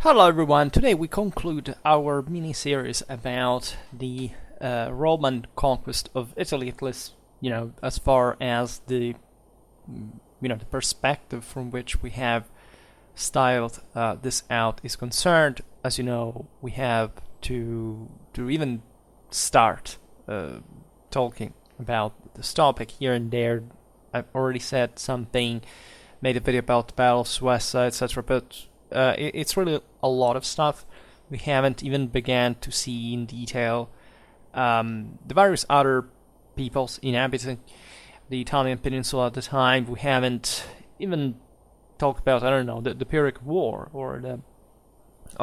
Hello everyone, today we conclude our mini-series about the Roman conquest of Italy, at least, as far as the perspective from which we have styled this out is concerned. As you know, we have to even start talking about this topic here and there. I've already said something, made a video about the Battle of Suessa, etc., but it's really a lot of stuff. We haven't even began to see in detail the various other peoples inhabiting the Italian peninsula at the time. We haven't even talked about, the Pyrrhic War or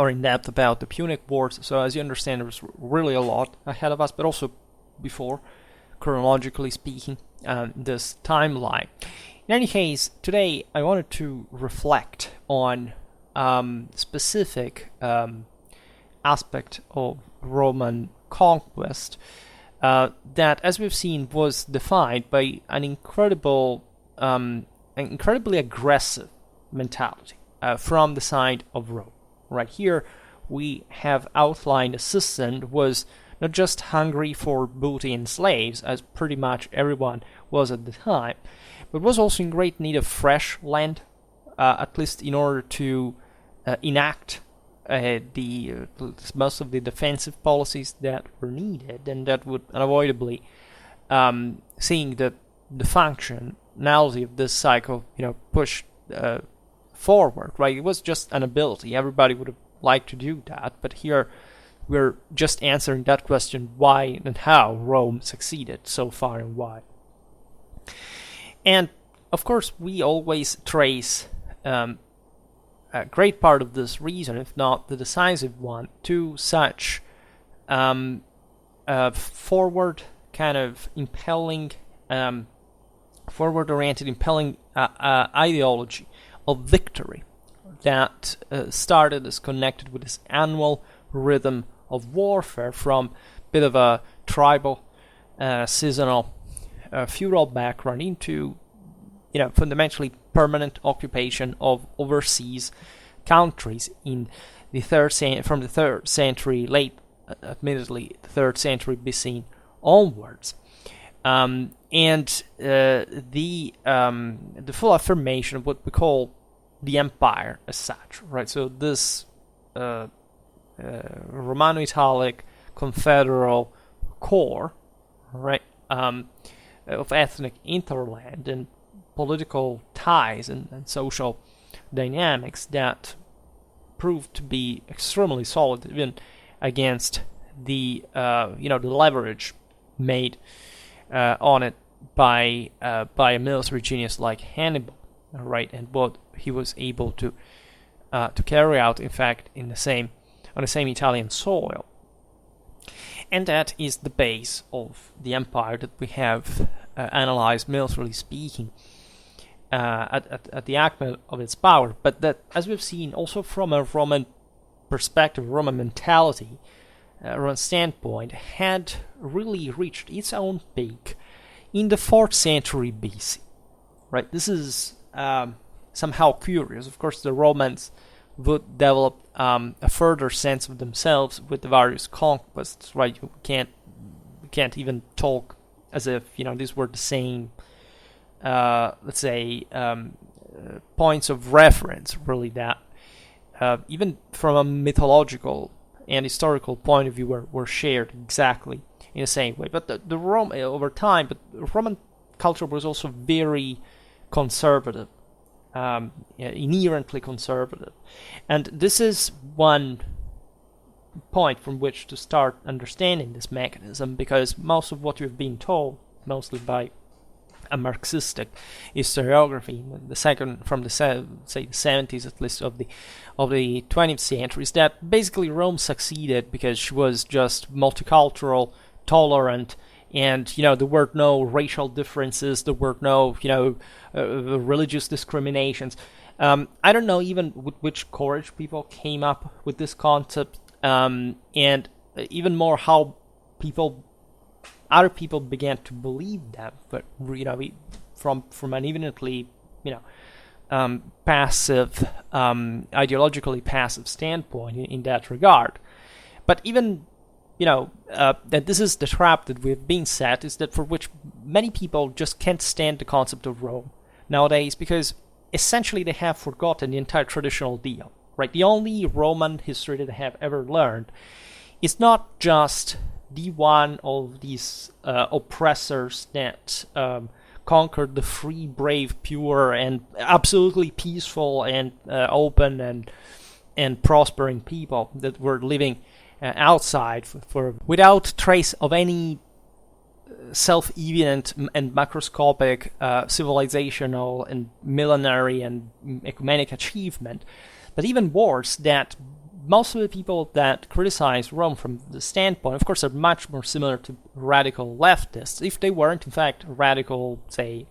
in depth about the Punic Wars. So as you understand, there's really a lot ahead of us, but also before, chronologically speaking, this timeline. In any case, today I wanted to reflect on specific aspect of Roman conquest that, as we've seen, was defined by an incredibly aggressive mentality from the side of Rome. Right here, we have outlined a system that was not just hungry for booty and slaves, as pretty much everyone was at the time, but was also in great need of fresh land, at least in order to enact most of the defensive policies that were needed, and that would unavoidably, seeing the functionality of this cycle, push forward. Right? It was just an ability. Everybody would have liked to do that, but here we're just answering that question: why and how Rome succeeded so far, and why. And of course, we always trace a great part of this reason, if not the decisive one, to such forward kind of impelling, forward-oriented impelling ideology of victory that started as connected with this annual rhythm of warfare from a bit of a tribal, seasonal, feudal background into fundamentally permanent occupation of overseas countries in the from the 3rd century, admittedly, the 3rd century BC onwards, and the full affirmation of what we call the empire as such, right? So this Romano-Italic confederal core, right, of ethnic interland and political ties and social dynamics that proved to be extremely solid, even against the the leverage made on it by a military genius like Hannibal, right, and what he was able to carry out, in fact, on the same Italian soil. And that is the base of the empire that we have analyzed, militarily speaking, at the acme of its power, but that, as we've seen, also from a Roman perspective, Roman mentality, Roman standpoint, had really reached its own peak in the 4th century BC. Right? This is somehow curious. Of course, the Romans would develop a further sense of themselves with the various conquests. Right? We can't even talk as if these were the same. Let's say, points of reference, really, that even from a mythological and historical point of view were shared exactly in the same way. But the Rome, over time, but Roman culture was also very conservative, inherently conservative. And this is one point from which to start understanding this mechanism, because most of what you've been told, mostly by a Marxistic historiography, from the 70s at least of the 20th century, is that basically Rome succeeded because she was just multicultural, tolerant, and there were no racial differences, there were no religious discriminations. I don't know even with which courage people came up with this concept, and even more how other people began to believe that, but from an evidently passive, ideologically passive standpoint in that regard. But even, that this is the trap that we've been set, is that for which many people just can't stand the concept of Rome nowadays, because essentially they have forgotten the entire traditional deal, right? The only Roman history that they have ever learned is not just the one of these oppressors that conquered the free, brave, pure, and absolutely peaceful and open and prospering people that were living outside for without trace of any self-evident and macroscopic civilizational and millenary and ecumenic achievement. But even worse, that most of the people that criticize Rome from the standpoint, of course, are much more similar to radical leftists, if they weren't, in fact, radical, say,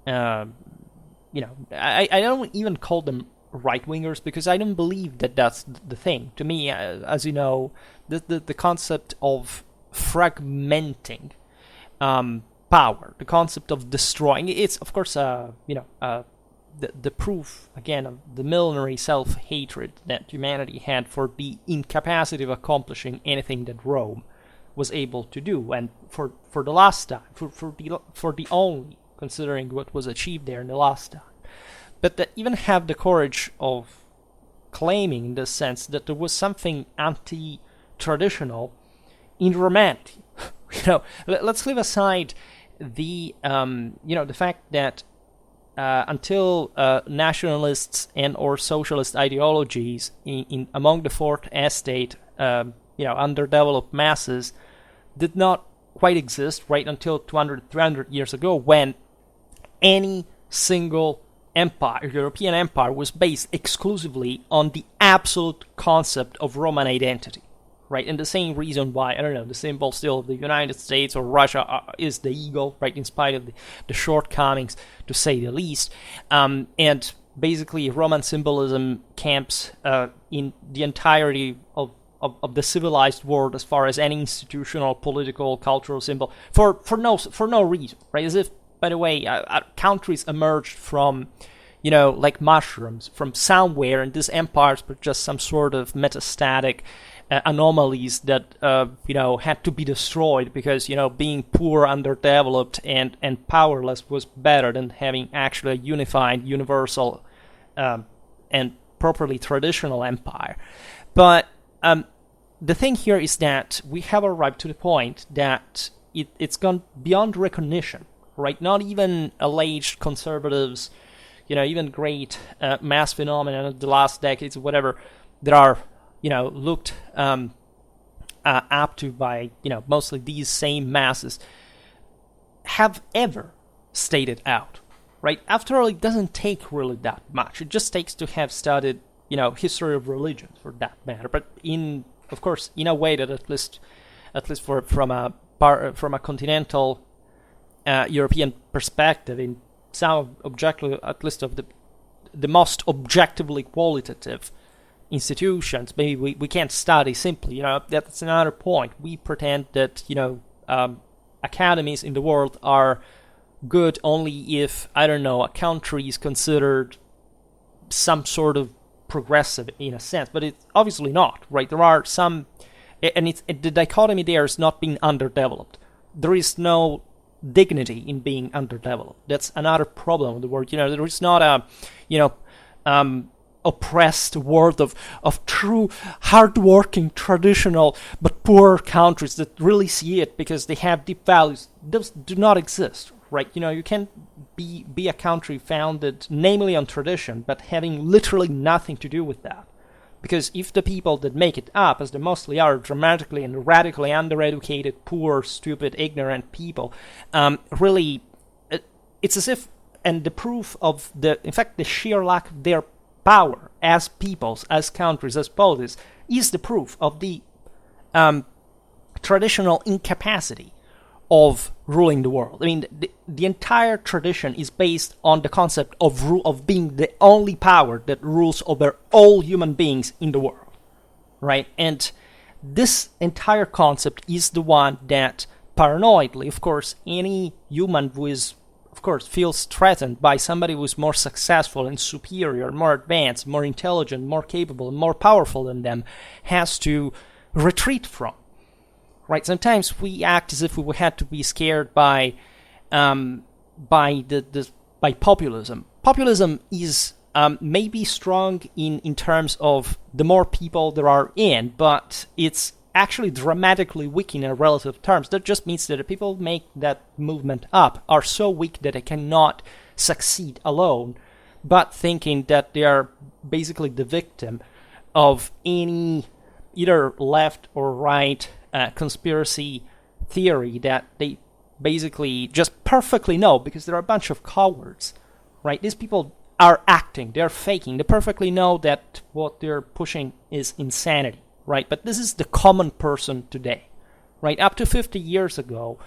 I don't even call them right-wingers, because I don't believe that that's the thing. To me, as you know, the concept of fragmenting power, the concept of destroying, it's, of course, the proof, again, of the millenary self-hatred that humanity had for the incapacity of accomplishing anything that Rome was able to do. And for the last time, for the only, considering what was achieved there in the last time. But that even have the courage of claiming, in the sense, that there was something anti-traditional in Romanity. Let's leave aside the fact that until nationalists and or socialist ideologies in among the fourth estate, underdeveloped masses, did not quite exist right until 200, 300 years ago, when any single empire, European empire, was based exclusively on the absolute concept of Roman identity. Right, and the same reason why, the symbol still of the United States or Russia is the eagle, right, in spite of the shortcomings, to say the least. And basically, Roman symbolism camps in the entirety of the civilized world, as far as any institutional, political, cultural symbol, for no reason, right? As if, by the way, countries emerged from, like mushrooms from somewhere, and these empires were just some sort of metastatic anomalies that had to be destroyed because being poor, underdeveloped, and powerless was better than having actually a unified, universal, and properly traditional empire. But the thing here is that we have arrived to the point that it's gone beyond recognition, right? Not even alleged conservatives, even great mass phenomena of the last decades, whatever, that are looked up to by, mostly these same masses, have ever stated out, right? After all, it doesn't take really that much. It just takes to have studied, history of religions, for that matter. But of course, in a way that at least from a continental European perspective, in some objectively, at least of the most objectively qualitative institutions, maybe we can't study simply, that's another point. We pretend that, academies in the world are good only if, a country is considered some sort of progressive in a sense, but it's obviously not, right? There are some, and the dichotomy there is not being underdeveloped. There is no dignity in being underdeveloped. That's another problem with the world. There is not a, oppressed world of true, hard-working, traditional, but poor countries that really see it because they have deep values. Those do not exist, right? You can't be a country founded namely on tradition, but having literally nothing to do with that. Because if the people that make it up, as they mostly are, dramatically and radically undereducated, poor, stupid, ignorant people, really, it's as if, and the proof of in fact, the sheer lack of their power as peoples, as countries, as polities, is the proof of the traditional incapacity of ruling the world. I mean, the entire tradition is based on the concept of being the only power that rules over all human beings in the world, right? And this entire concept is the one that, paranoidly, of course, any human who is of course, feels threatened by somebody who's more successful and superior, more advanced, more intelligent, more capable, and more powerful than them, has to retreat from. Right? Sometimes we act as if we had to be scared by populism. Populism is maybe strong in terms of the more people there are in, but it's actually dramatically weak in relative terms. That just means that the people make that movement up are so weak that they cannot succeed alone, but thinking that they are basically the victim of any either left or right conspiracy theory that they basically just perfectly know, because they're a bunch of cowards, right? These people are acting, they're faking, they perfectly know that what they're pushing is insanity, right? But this is the common person today, right? Up to 50 years ago,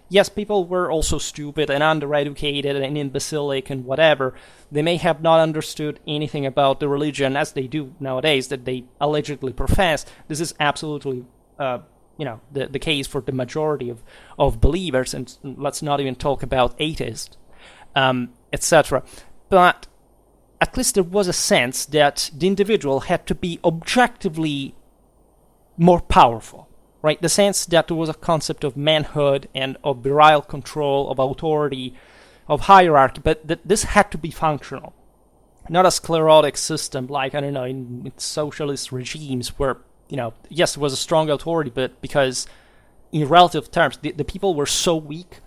yes, people were also stupid and undereducated and imbecilic and whatever. They may have not understood anything about the religion as they do nowadays that they allegedly profess. This is absolutely the case for the majority of believers, and let's not even talk about atheists, etc. But at least there was a sense that the individual had to be objectively more powerful, right? The sense that there was a concept of manhood and of virile control, of authority, of hierarchy, but that this had to be functional. Not a sclerotic system like, I don't know, in socialist regimes where, yes, there was a strong authority, but because in relative terms, the people were so weak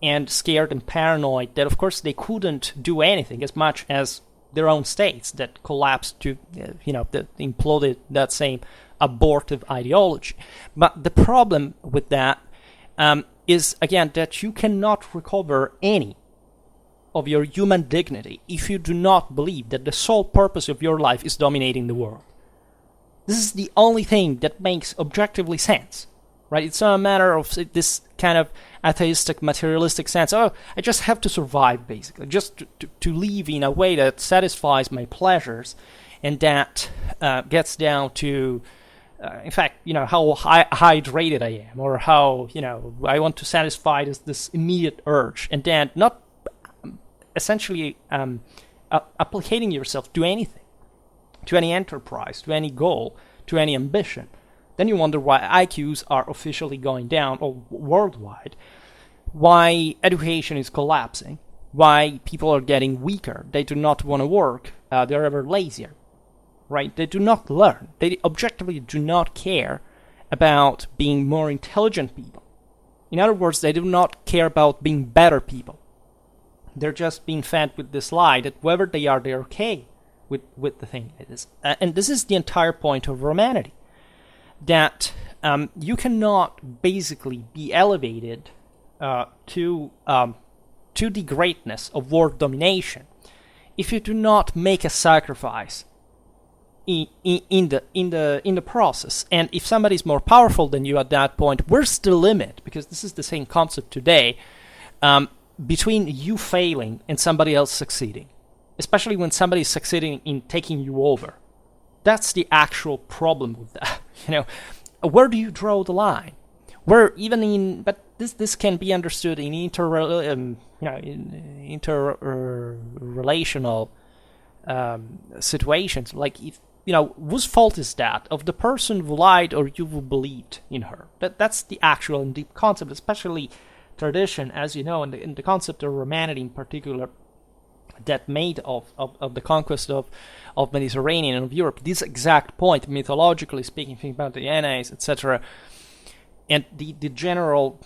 and scared and paranoid that, of course, they couldn't do anything as much as their own states that collapsed to, that imploded that same abortive ideology. But the problem with that is, again, that you cannot recover any of your human dignity if you do not believe that the sole purpose of your life is dominating the world. This is the only thing that makes objectively sense, right? It's not a matter of this kind of atheistic, materialistic sense. Oh, I just have to survive, basically, just to live in a way that satisfies my pleasures, and that gets down to, in fact, how hydrated I am, or how, I want to satisfy this immediate urge, and then not essentially applicating yourself to anything, to any enterprise, to any goal, to any ambition. Then you wonder why IQs are officially going down or worldwide, why education is collapsing, why people are getting weaker, they do not want to work, they're ever lazier, right? They do not learn. They objectively do not care about being more intelligent people. In other words, they do not care about being better people. They're just being fed with this lie that whoever they are, they're okay with the thing it is. And this is the entire point of humanity. That you cannot basically be elevated to the greatness of world domination if you do not make a sacrifice in the process. And if somebody is more powerful than you at that point, where's the limit? Because this is the same concept today between you failing and somebody else succeeding, especially when somebody is succeeding in taking you over. That's the actual problem with that. Where do you draw the line? Where even but this can be understood in interrelational situations. Like, if whose fault is that? Of the person who lied or you who believed in her? That's the actual and deep concept, especially tradition, as you know, and the concept of humanity in particular, that made of the conquest of Mediterranean and of Europe, this exact point, mythologically speaking, think about the Aeneas, etc., and the general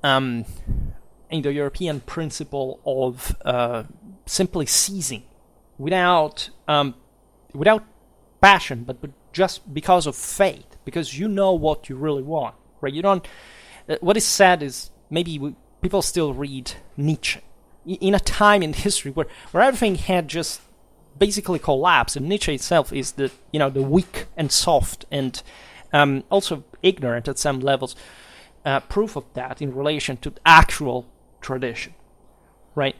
Indo-European principle of simply seizing without passion, but just because of faith, because you know what you really want, right? You don't. What is said is maybe people still read Nietzsche in a time in history where everything had just basically collapsed, and Nietzsche itself is the weak and soft and also ignorant at some levels proof of that in relation to actual tradition, right?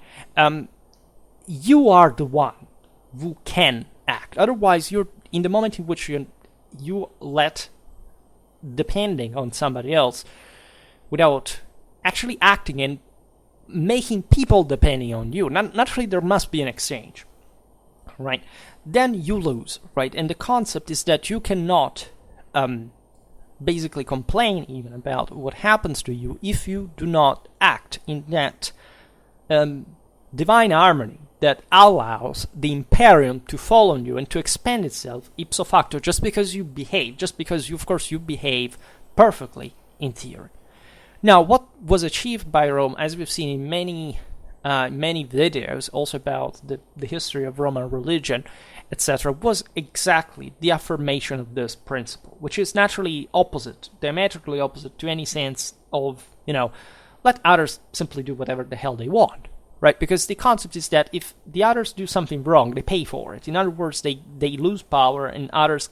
You are the one who can act. Otherwise, you're in the moment in which you let depending on somebody else without actually acting and making people depending on you. Naturally, there must be an exchange, right? Then you lose, right? And the concept is that you cannot basically complain even about what happens to you if you do not act in that divine harmony that allows the imperium to fall on you and to expand itself ipso facto, just because you behave, just because of course you behave perfectly in theory. Now, what was achieved by Rome, as we've seen in many videos, also about the history of Roman religion, etc., was exactly the affirmation of this principle, which is naturally opposite, diametrically opposite to any sense of, let others simply do whatever the hell they want, right? Because the concept is that if the others do something wrong, they pay for it. In other words, they lose power, and others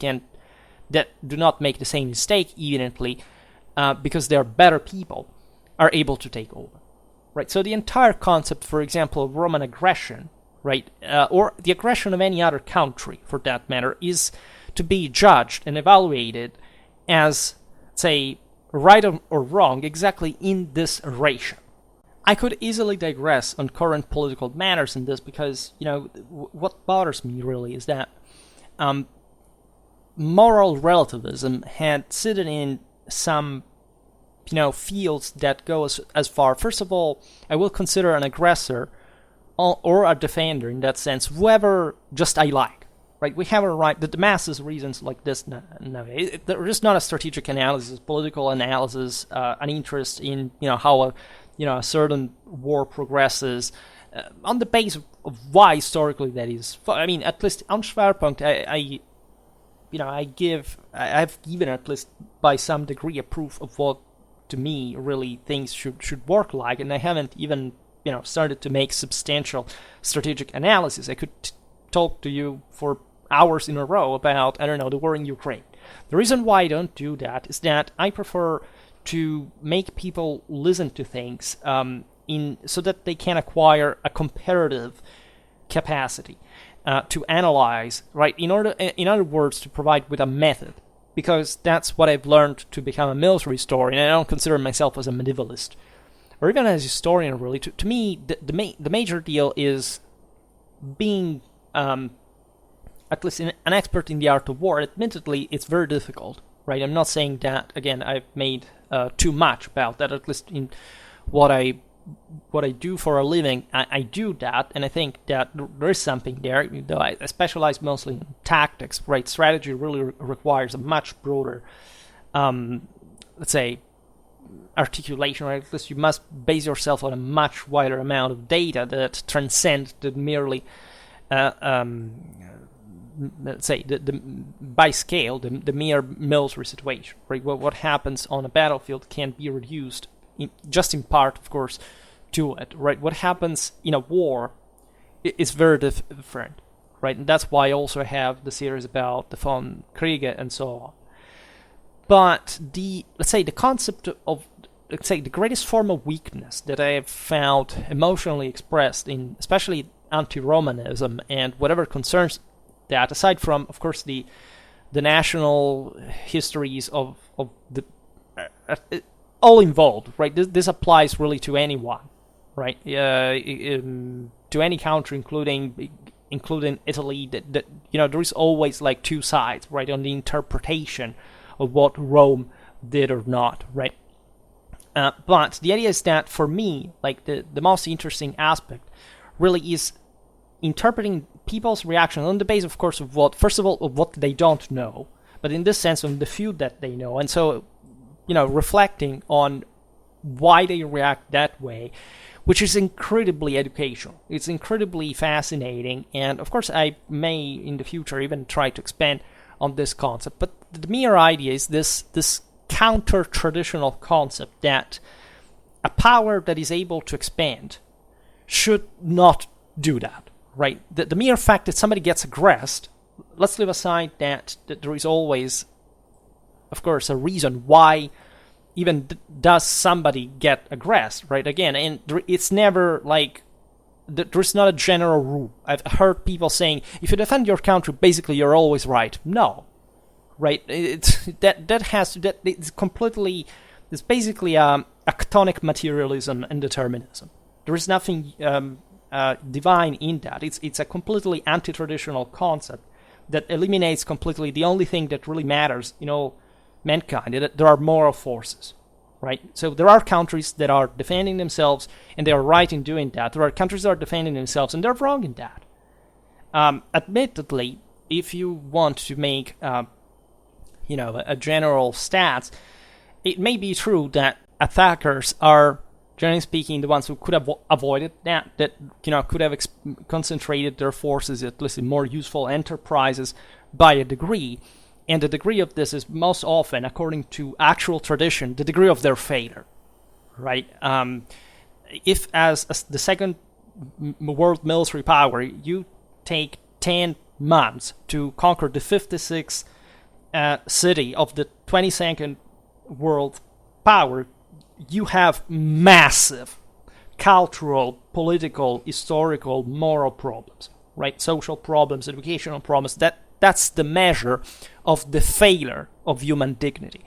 that do not make the same mistake evidently, because they're better people, are able to take over. Right, so the entire concept, for example, of Roman aggression, right, or the aggression of any other country, for that matter, is to be judged and evaluated as, say, right or wrong, exactly in this ratio. I could easily digress on current political matters in this because, what bothers me really is that moral relativism had seated in some fields that go as far. First of all, I will consider an aggressor or a defender in that sense, whoever just I like, right? We have a right, the masses reasons like this. No, there is not a strategic analysis, political analysis, an interest in, how a certain war progresses, on the basis of why historically that is. I mean, at least on Schwerpunkt, I've given at least by some degree a proof of what to me really things should work like, and I haven't even started to make substantial strategic analysis. I could talk to you for hours in a row about the war in Ukraine. The reason why I don't do that is that I prefer to make people listen to things so that they can acquire a comparative capacity to analyze, right? In other words, to provide with a method. Because that's what I've learned to become a military historian. I don't consider myself as a medievalist, or even as a historian, really. To me, the major deal is being, at least an expert in the art of war. Admittedly, it's very difficult, right? I'm not saying that, again, I've made too much about that, at least in what I do for a living. I do that, and I think that there is something there, though I specialize mostly in tactics, right? Strategy really requires a much broader, let's say, articulation, right? At least you must base yourself on a much wider amount of data that transcend the merely, let's say, by scale, the mere military situation, right? What happens on a battlefield can be reduced just in part, of course, to it, right? What happens in a war is very different, right? And that's why I also have the series about the von Kriege and so on. But let's say, the concept of, let's say, the greatest form of weakness that I have found emotionally expressed in, especially anti-Romanism and whatever concerns that, aside from, of course, the national histories of the all involved, right? This applies really to anyone, right? To any country, including Italy. That there is always like two sides, right, on the interpretation of what Rome did or not, right? But the idea is that for me, like the most interesting aspect, really is interpreting people's reaction on the basis, of course, of what, first of all, of what they don't know, but in this sense, on the few that they know, and so, reflecting on why they react that way, which is incredibly educational. It's incredibly fascinating, and of course I may in the future even try to expand on this concept, but the mere idea is this counter-traditional concept that a power that is able to expand should not do that, right? The mere fact that somebody gets aggressed, let's leave aside that there is always, of course, a reason why even does somebody get aggressed, right? Again, and it's never like, there's not a general rule. I've heard people saying, if you defend your country, basically you're always right. No, right? It's basically a chthonic materialism and determinism, There is nothing divine in that. It's a completely anti-traditional concept that eliminates completely the only thing that really matters in all mankind. There are moral forces, right? So there are countries that are defending themselves, and they are right in doing that. There are countries that are defending themselves, and they're wrong in that. Admittedly, if you want to make a general stance, it may be true that attackers are, generally speaking, the ones who could have avoided that could have concentrated their forces at least in more useful enterprises by a degree. And the degree of this is most often, according to actual tradition, the degree of their failure, right? If as the second world military power, you take 10 months to conquer the 56th city of the 22nd world power, you have massive cultural, political, historical, moral problems, right? Social problems, educational problems. That's the measure of the failure of human dignity.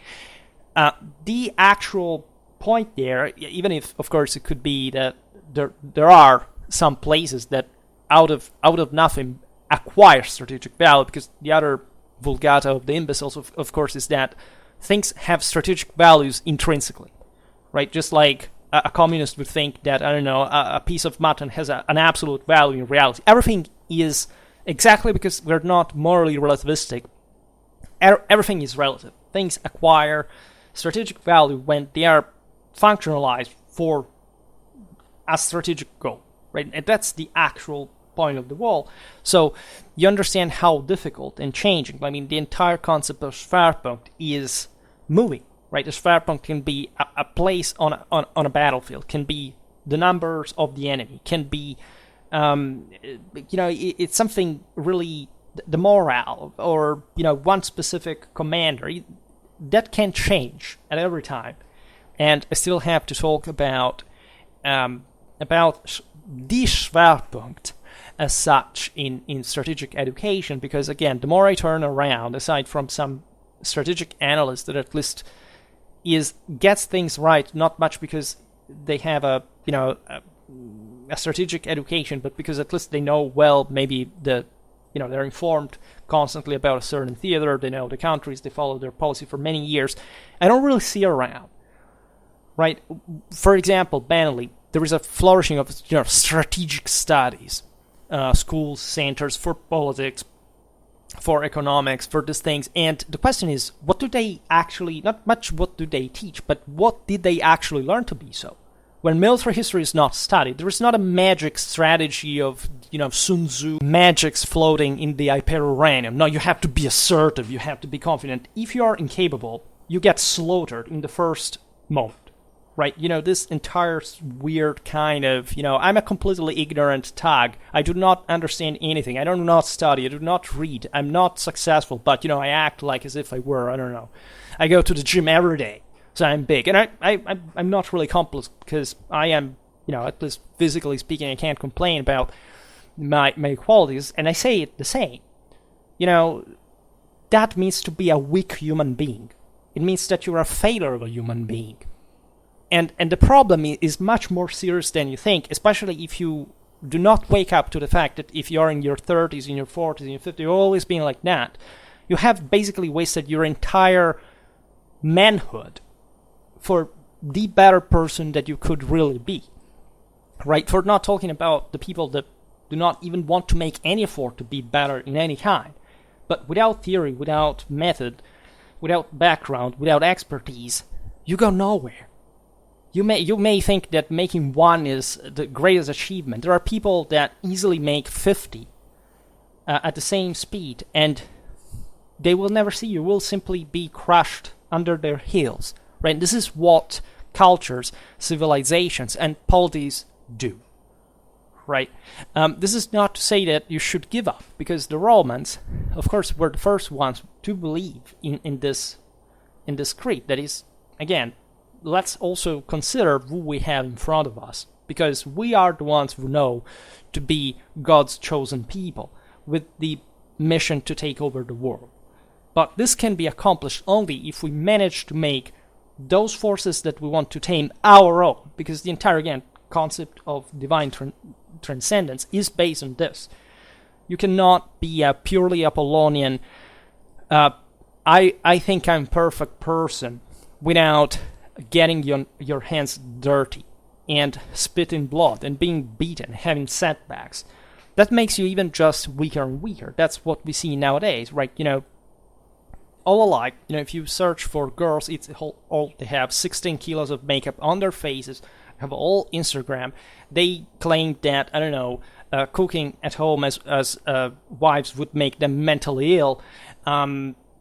The actual point there, even if, of course, it could be that there are some places that out of nothing acquire strategic value, because the other vulgata of the imbeciles, of course, is that things have strategic values intrinsically, right? Just like a communist would think that, I don't know, a piece of mutton has an absolute value in reality. Everything is, exactly because we're not morally relativistic, everything is relative. Things acquire strategic value when they are functionalized for a strategic goal, right? And that's the actual point of the wall. So you understand how difficult and changing. I mean, the entire concept of Schwerpunkt is moving, right? The Schwerpunkt can be a place on a battlefield, can be the numbers of the enemy, can be, it's something really, the morale, or, one specific commander, that can change at every time. And I still have to talk about the Schwerpunkt as such in strategic education, because again, the more I turn around, aside from some strategic analyst that at least gets things right, not much because they have a strategic education, but because at least they know well, maybe they're informed constantly about a certain theater, they know the countries, they follow their policy for many years. I don't really see around, right? For example, banally, there is a flourishing of strategic studies, schools, centers for politics, for economics, for these things. And the question is, what do they actually, not much what do they teach, but what did they actually learn to be so? When military history is not studied, there is not a magic strategy of, Sun Tzu, magics floating in the hyperuranium. No, you have to be assertive, you have to be confident. If you are incapable, you get slaughtered in the first moment. Right, this entire weird kind of, I'm a completely ignorant thug. I do not understand anything. I do not study. I do not read. I'm not successful, but, I act like as if I were. I don't know. I go to the gym every day, so I'm big. And I'm not really complex because I am, at least physically speaking, I can't complain about my qualities, and I say it the same. That means to be a weak human being. It means that you're a failure of a human being. And the problem is much more serious than you think, especially if you do not wake up to the fact that if you're in your 30s, in your 40s, in your 50s, you're always being like that. You have basically wasted your entire manhood for the better person that you could really be, right? For not talking about the people that do not even want to make any effort to be better in any kind. But without theory, without method, without background, without expertise, you go nowhere. You may think that making one is the greatest achievement. There are people that easily make 50 at the same speed, and they will never see you. Will simply be crushed under their heels. Right? This is what cultures, civilizations, and polities do. Right? This is not to say that you should give up, because the Romans, of course, were the first ones to believe in this creed. That is, again, let's also consider who we have in front of us, because we are the ones who know to be God's chosen people with the mission to take over the world. But this can be accomplished only if we manage to make those forces that we want to tame our own, because the entire, again, concept of divine transcendence is based on this. You cannot be a purely Apollonian, I think I'm perfect person without getting your hands dirty and spitting blood and being beaten, having setbacks. That makes you even just weaker and weaker. That's what we see nowadays, right? All alike, if you search for girls, it's all they have 16 kilos of makeup on their faces, have all Instagram. They claim that, I don't know, cooking at home as wives would make them mentally ill.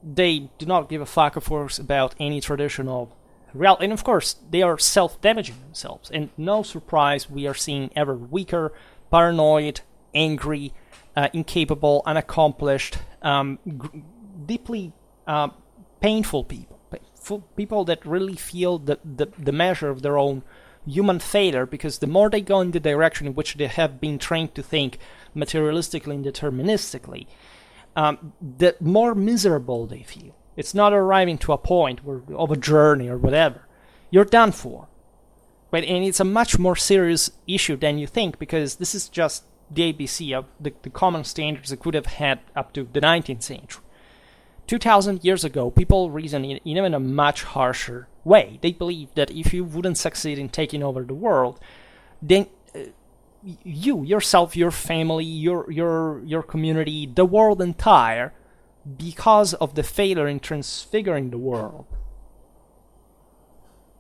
They do not give a fuck, of course, about any traditional reality. And of course, they are self-damaging themselves. And no surprise, we are seeing ever weaker, paranoid, angry, incapable, unaccomplished, deeply painful people that really feel the measure of their own human failure, because the more they go in the direction in which they have been trained to think materialistically and deterministically, the more miserable they feel. It's not arriving to a point of a journey or whatever. You're done for. Right? And it's a much more serious issue than you think, because this is just the ABC of the common standards that could have had up to the 19th century. 2,000 years ago, people reasoned in even a much harsher way. They believed that if you wouldn't succeed in taking over the world, then you, yourself, your family, your community, the world entire, because of the failure in transfiguring the world,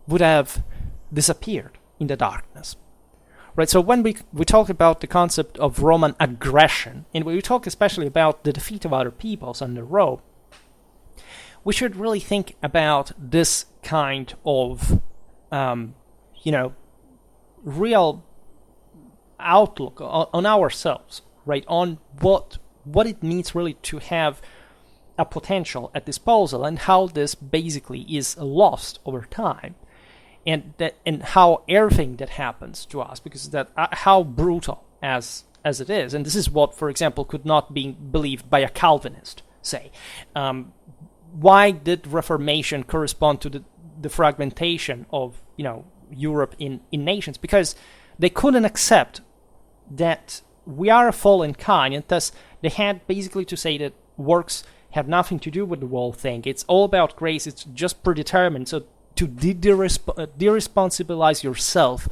would have disappeared in the darkness. Right, so when we talk about the concept of Roman aggression, and we talk especially about the defeat of other peoples under Rome, we should really think about this kind of, real outlook on ourselves, right? On what it means really to have a potential at disposal, and how this basically is lost over time, and how everything that happens to us, because that how brutal as it is, and this is what, for example, could not be believed by a Calvinist, say. Why did Reformation correspond to the fragmentation of Europe in nations? Because they couldn't accept that we are a fallen kind, and thus they had basically to say that works have nothing to do with the whole thing. It's all about grace. It's just predetermined. So to de-responsibilize yourself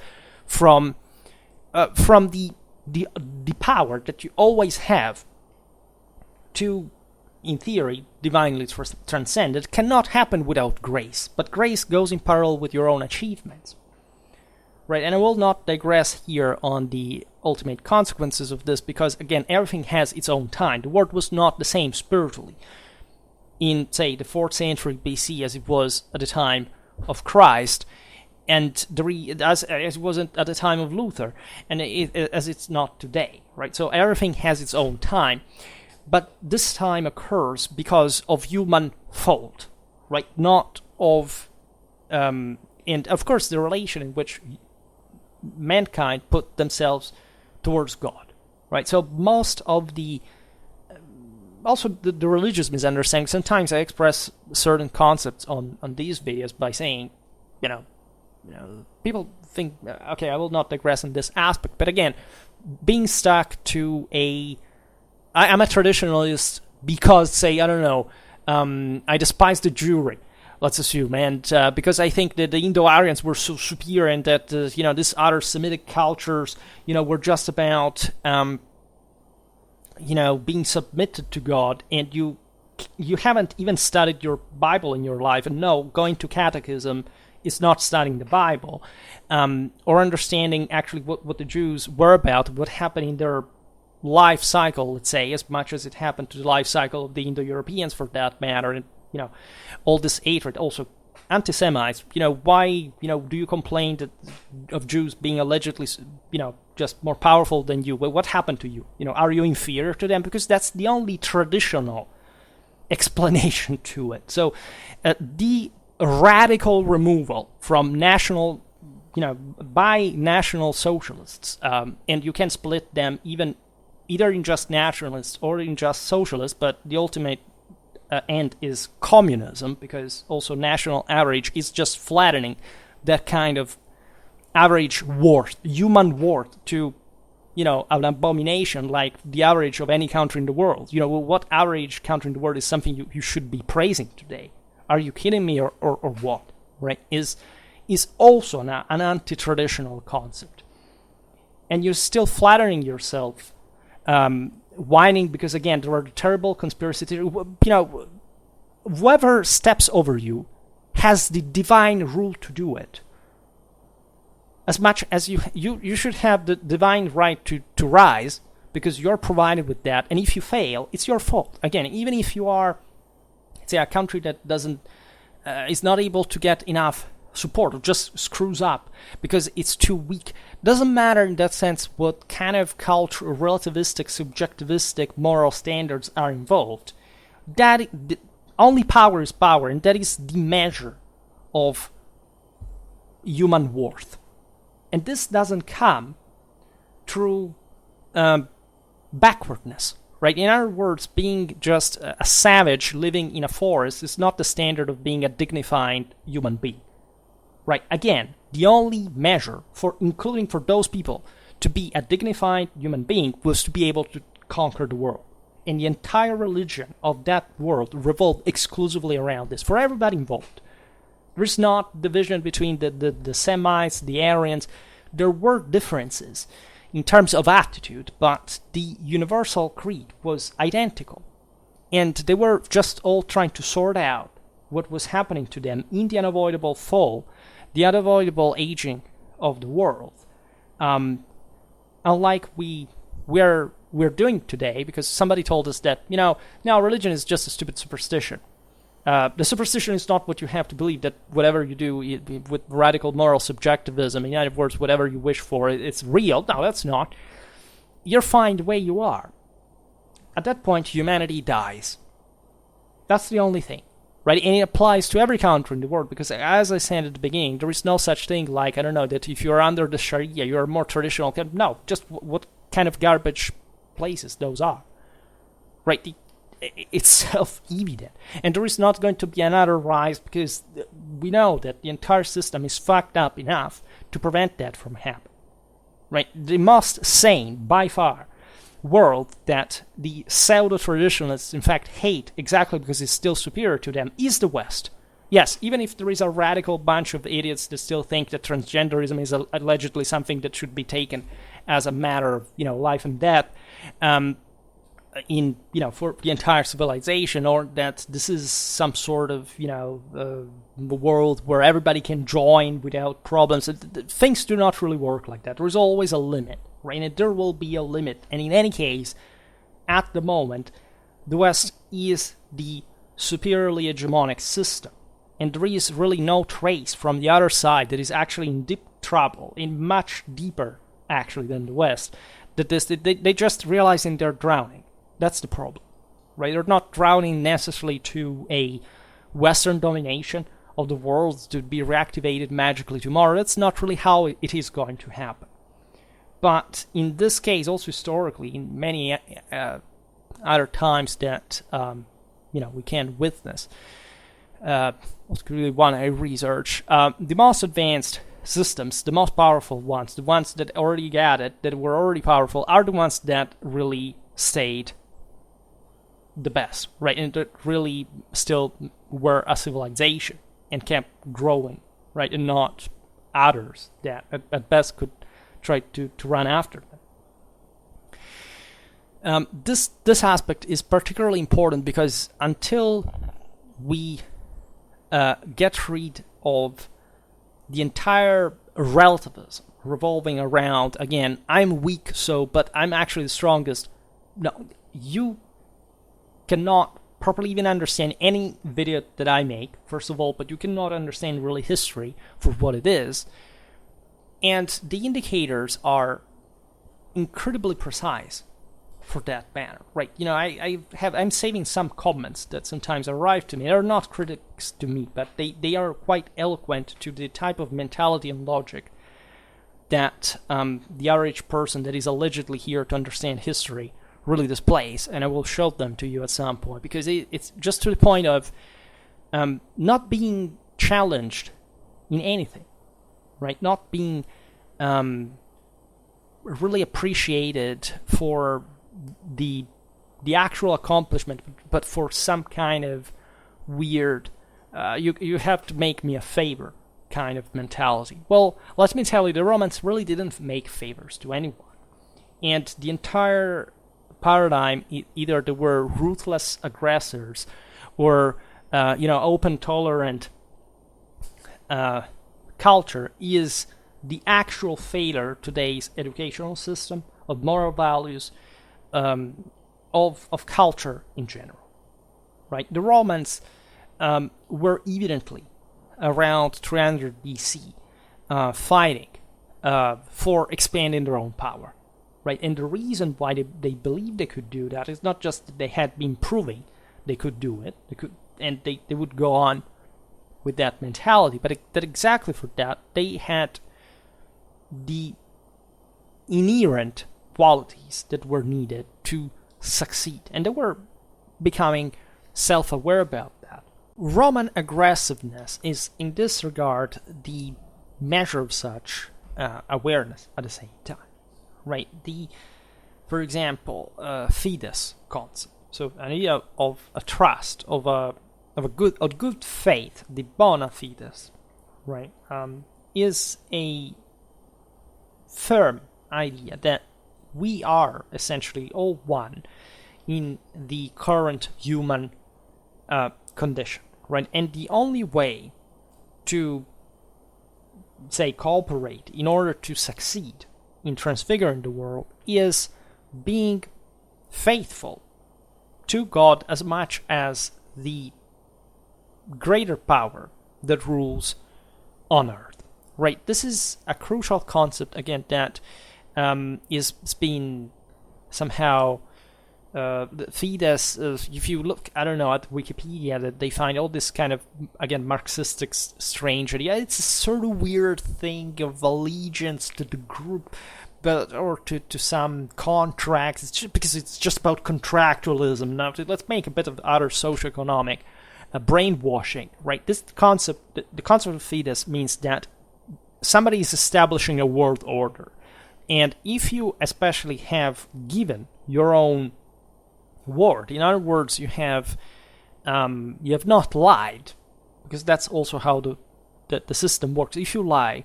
from the power that you always have to, in theory, divinely transcend. It cannot happen without grace, but grace goes in parallel with your own achievements. Right, and I will not digress here on the ultimate consequences of this, because, again, everything has its own time. The world was not the same spiritually in, say, the 4th century BC as it was at the time of Christ, and as it wasn't at the time of Luther, and as it's not today. Right, so everything has its own time. But this time occurs because of human fault, right? Not of, and of course, the relation in which mankind put themselves towards God, right? So most of also the religious misunderstanding. Sometimes I express certain concepts on these videos by saying, people think, okay, I will not digress on this aspect, but again, being stuck to I'm a traditionalist because, say, I don't know, I despise the Jewry, let's assume, and because I think that the Indo-Aryans were so superior, and that, these other Semitic cultures, were just about, being submitted to God, and you haven't even studied your Bible in your life, and no, going to catechism is not studying the Bible, or understanding actually what the Jews were about, what happened in their life cycle, let's say, as much as it happened to the life cycle of the Indo-Europeans, for that matter, and all this hatred, also anti-Semites. Why do you complain of Jews being allegedly just more powerful than you? Well, what happened to you? Are you inferior to them? Because that's the only traditional explanation to it. So the radical removal from national, by national socialists, and you can split them either in just nationalists or in just socialists, but the ultimate end is communism, because also national average is just flattening that kind of average worth, human worth, to an abomination like the average of any country in the world. What average country in the world is something you should be praising today? Are you kidding me, or what? Right? Is also an anti-traditional concept. And you're still flattering yourself, whining because, again, there are terrible conspiracy theories. Whoever steps over you has the divine rule to do it. As much as you should have the divine right to rise, because you're provided with that. And if you fail, it's your fault. Again, even if you are, say, a country that is not able to get enough support, or just screws up because it's too weak. Doesn't matter in that sense what kind of cultural, relativistic, subjectivistic moral standards are involved. Only power is power, and that is the measure of human worth. And this doesn't come through backwardness, right? In other words, being just a savage living in a forest is not the standard of being a dignified human being, right? Again, the only measure including for those people to be a dignified human being was to be able to conquer the world. And the entire religion of that world revolved exclusively around this, for everybody involved. There's not division between the Semites, the Aryans. There were differences in terms of attitude, but the universal creed was identical. And they were just all trying to sort out what was happening to them in the unavoidable fall, the unavoidable aging of the world. Unlike we're doing today, because somebody told us that, now religion is just a stupid superstition. The superstition is not what you have to believe, that whatever you do with radical moral subjectivism, in other words, whatever you wish for, it's real. No, that's not. You're fine the way you are. At that point, humanity dies. That's the only thing, right? And it applies to every country in the world, because as I said at the beginning, there is no such thing like, that if you're under the Sharia, you're more traditional. No, just what kind of garbage places those are, right? It's self-evident. And there is not going to be another rise, because we know that the entire system is fucked up enough to prevent that from happening, right? The most sane, by far, world that the pseudo-traditionalists in fact hate, exactly because it's still superior to them, is the West. Yes, even if there is a radical bunch of idiots that still think that transgenderism is allegedly something that should be taken as a matter of, life and death, for the entire civilization, or that this is some sort of, world where everybody can join without problems. Things do not really work like that. There is always a limit, right? And there will be a limit. And in any case, at the moment, the West is the superiorly hegemonic system. And there is really no trace from the other side that is actually in deep trouble, in much deeper, actually, than the West, that they just realizing they're drowning. That's the problem, right? They're not drowning necessarily to a Western domination of the world to be reactivated magically tomorrow. That's not really how it is going to happen. But in this case, also historically, in many other times that we can witness, was really one I research. The most advanced systems, the most powerful ones, the ones that already got it, that were already powerful, are the ones that really stayed the best, right? And that really still were a civilization and kept growing, right? And not others that at best could try to run after them. This aspect is particularly important because until we get rid of the entire relativism revolving around, again, I'm weak, but I'm actually the strongest. No, you cannot properly even understand any video that I make, first of all, but you cannot understand really history for what it is. And the indicators are incredibly precise for that matter, right? I'm saving some comments that sometimes arrive to me. They're not critics to me, but they are quite eloquent to the type of mentality and logic that the average person that is allegedly here to understand history really displays, and I will show them to you at some point, because it's just to the point of not being challenged in anything, right? Not being really appreciated for the actual accomplishment, but for some kind of weird, you have to make me a favor kind of mentality. Well, let me tell you, the Romans really didn't make favors to anyone. And the entire paradigm, either they were ruthless aggressors or, open, tolerant culture, is the actual failure of today's educational system, of moral values, of culture in general. Right? The Romans were evidently around 300 BC fighting for expanding their own power. Right? And the reason why they believed they could do that is not just that they had been proving they could do it, they would go on with that mentality, but that exactly for that they had the inherent qualities that were needed to succeed, and they were becoming self-aware about that. Roman aggressiveness is, in this regard, the measure of such awareness at the same time. Right? For example, Fides concept. So an idea of a trust, of a good faith, the Bona Fides, right, is a firm idea that we are essentially all one in the current human condition, right? And the only way to, say, cooperate in order to succeed in transfiguring the world is being faithful to God as much as the greater power that rules on earth. Right? This is a crucial concept, again, that is being somehow Fides, if you look, I don't know, at Wikipedia, that they find all this kind of, again, Marxistic strange idea. It's a sort of weird thing of allegiance to the group, or to some contracts. It's just because it's just about contractualism. Now, let's make a bit of other socioeconomic brainwashing, right? This concept, the concept of Fides, means that somebody is establishing a world order. And if you especially have given your own word, in other words, you have not lied, because that's also how the system works. If you lie,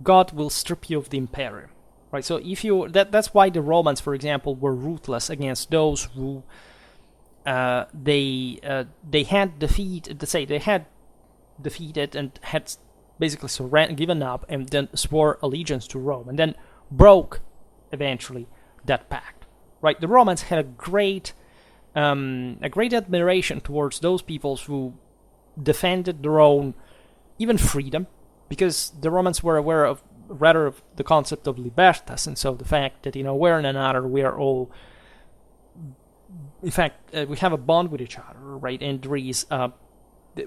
God will strip you of the imperium, right? So if you that's why the Romans, for example, were ruthless against those who they had defeated and had basically given up, and then swore allegiance to Rome, and then broke eventually that pact. Right? The Romans had a great admiration towards those peoples who defended their own, even freedom, because the Romans were aware of the concept of libertas, and so the fact that we're in another, we are all, in fact, we have a bond with each other, right? And there is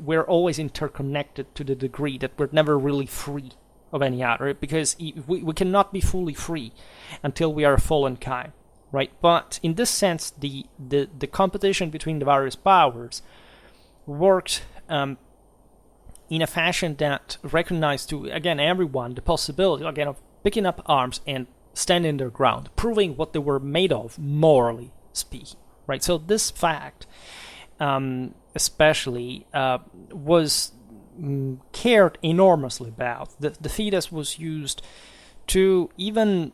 we're always interconnected to the degree that we're never really free of any other, because we cannot be fully free until we are a fallen kind, right? But in this sense, the competition between the various powers worked in a fashion that recognized to, again, everyone the possibility, again, of picking up arms and standing their ground, proving what they were made of, morally speaking, right? So this fact especially was cared enormously about. The Fides was used to even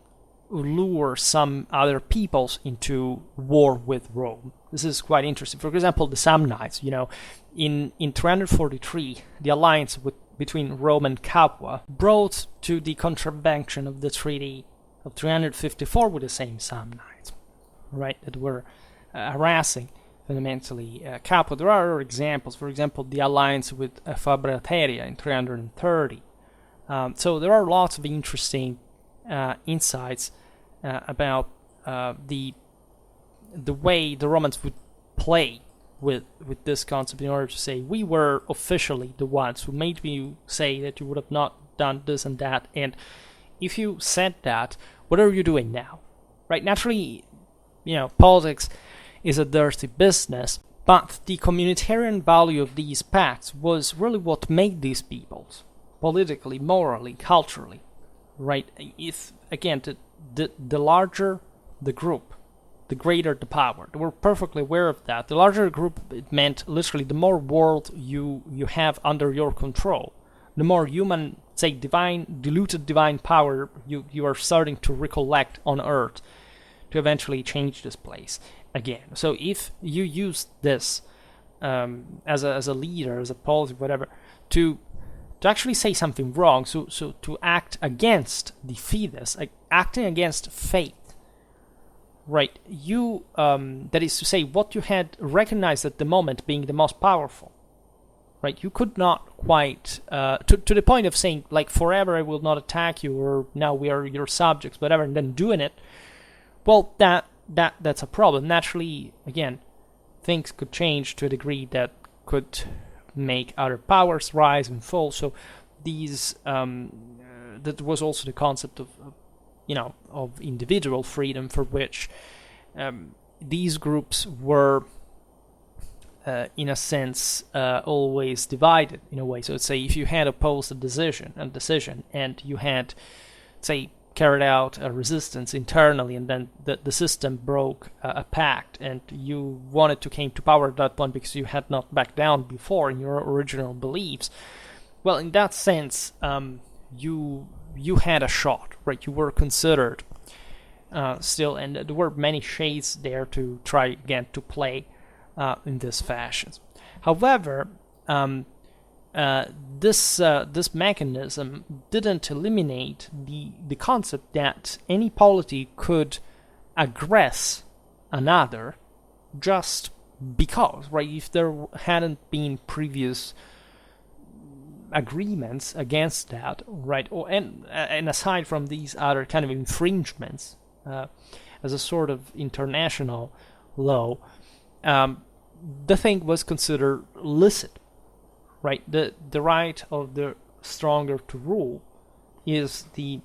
lure some other peoples into war with Rome. This is quite interesting. For example, the Samnites, in 343, the alliance between Rome and Capua brought to the contravention of the treaty of 354 with the same Samnites, right, that were harassing fundamentally Capua. There are other examples. For example, the alliance with Fabrateria in 330. So there are lots of interesting insights about the way the Romans would play with this concept in order to say, we were officially the ones who made you say that you would have not done this and that, and if you said that, what are you doing now? Right? Naturally, politics is a dirty business, but the communitarian value of these pacts was really what made these peoples politically, morally, culturally, right? If again, the larger the group, the greater the power. We're perfectly aware of that. The larger the group, it meant literally the more world you have under your control, the more human, say, diluted divine power you are starting to recollect on Earth to eventually change this place again. So if you use this as a leader, as a policy, whatever, to actually say something wrong, so to act against the Fides, acting against faith, right? You that is to say, what you had recognized at the moment being the most powerful, right? You could not quite to the point of saying, like, forever I will not attack you, or now we are your subjects, whatever, and then doing it. Well, that's a problem. Naturally, again, things could change to a degree that could make other powers rise and fall. So these that was also the concept of individual freedom, for which these groups were in a sense always divided in a way. So let's say if you had opposed a decision and you had, say, carried out a resistance internally, and then the system broke a pact, and you wanted to came to power at that point because you had not backed down before in your original beliefs. Well, in that sense, you had a shot, right? You were considered still, and there were many shades there to try again to play in this fashion. However, this mechanism didn't eliminate the concept that any polity could aggress another just because, right? If there hadn't been previous agreements against that, right? And aside from these other kind of infringements as a sort of international law, the thing was considered licit. Right, the right of the stronger to rule is the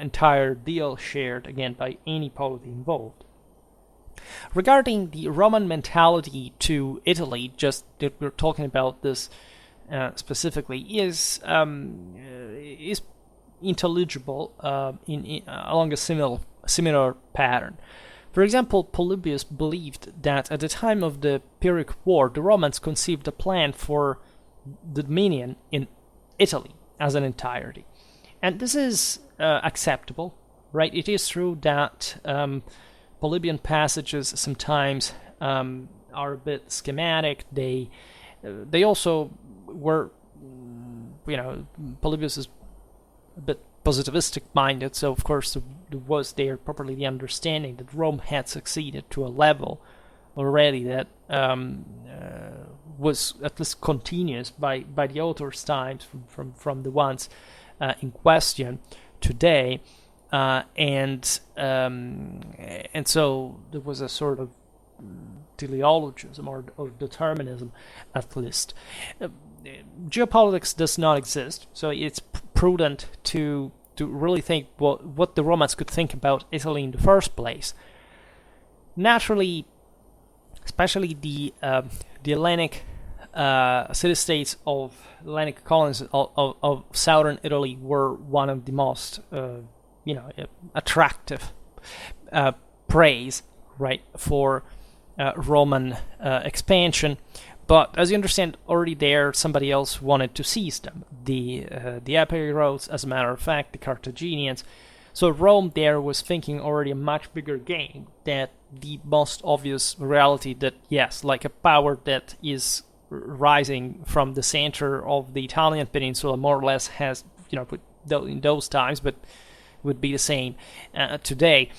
entire deal shared again by any polity involved. Regarding the Roman mentality to Italy, just that we're talking about this specifically, is intelligible along a similar pattern. For example, Polybius believed that at the time of the Pyrrhic War, the Romans conceived a plan for the dominion in Italy as an entirety. And this is acceptable, right? It is true that Polybian passages sometimes are a bit schematic. They also were, Polybius is a bit positivistic minded, so of course there was there properly the understanding that Rome had succeeded to a level already that was at least continuous by the author's times from the ones in question today, and so there was a sort of teleologism or determinism at least. Geopolitics does not exist, so it's prudent to really think what the Romans could think about Italy in the first place. Naturally, especially the Hellenic city-states of Hellenic colonies of southern Italy were one of the most attractive praise, right, for Roman expansion. But as you understand, already there somebody else wanted to seize them. The Epirotes, as a matter of fact, the Carthaginians. So Rome there was thinking already a much bigger game, that the most obvious reality that, yes, like a power that is rising from the center of the Italian peninsula, more or less has, in those times, but would be the same today,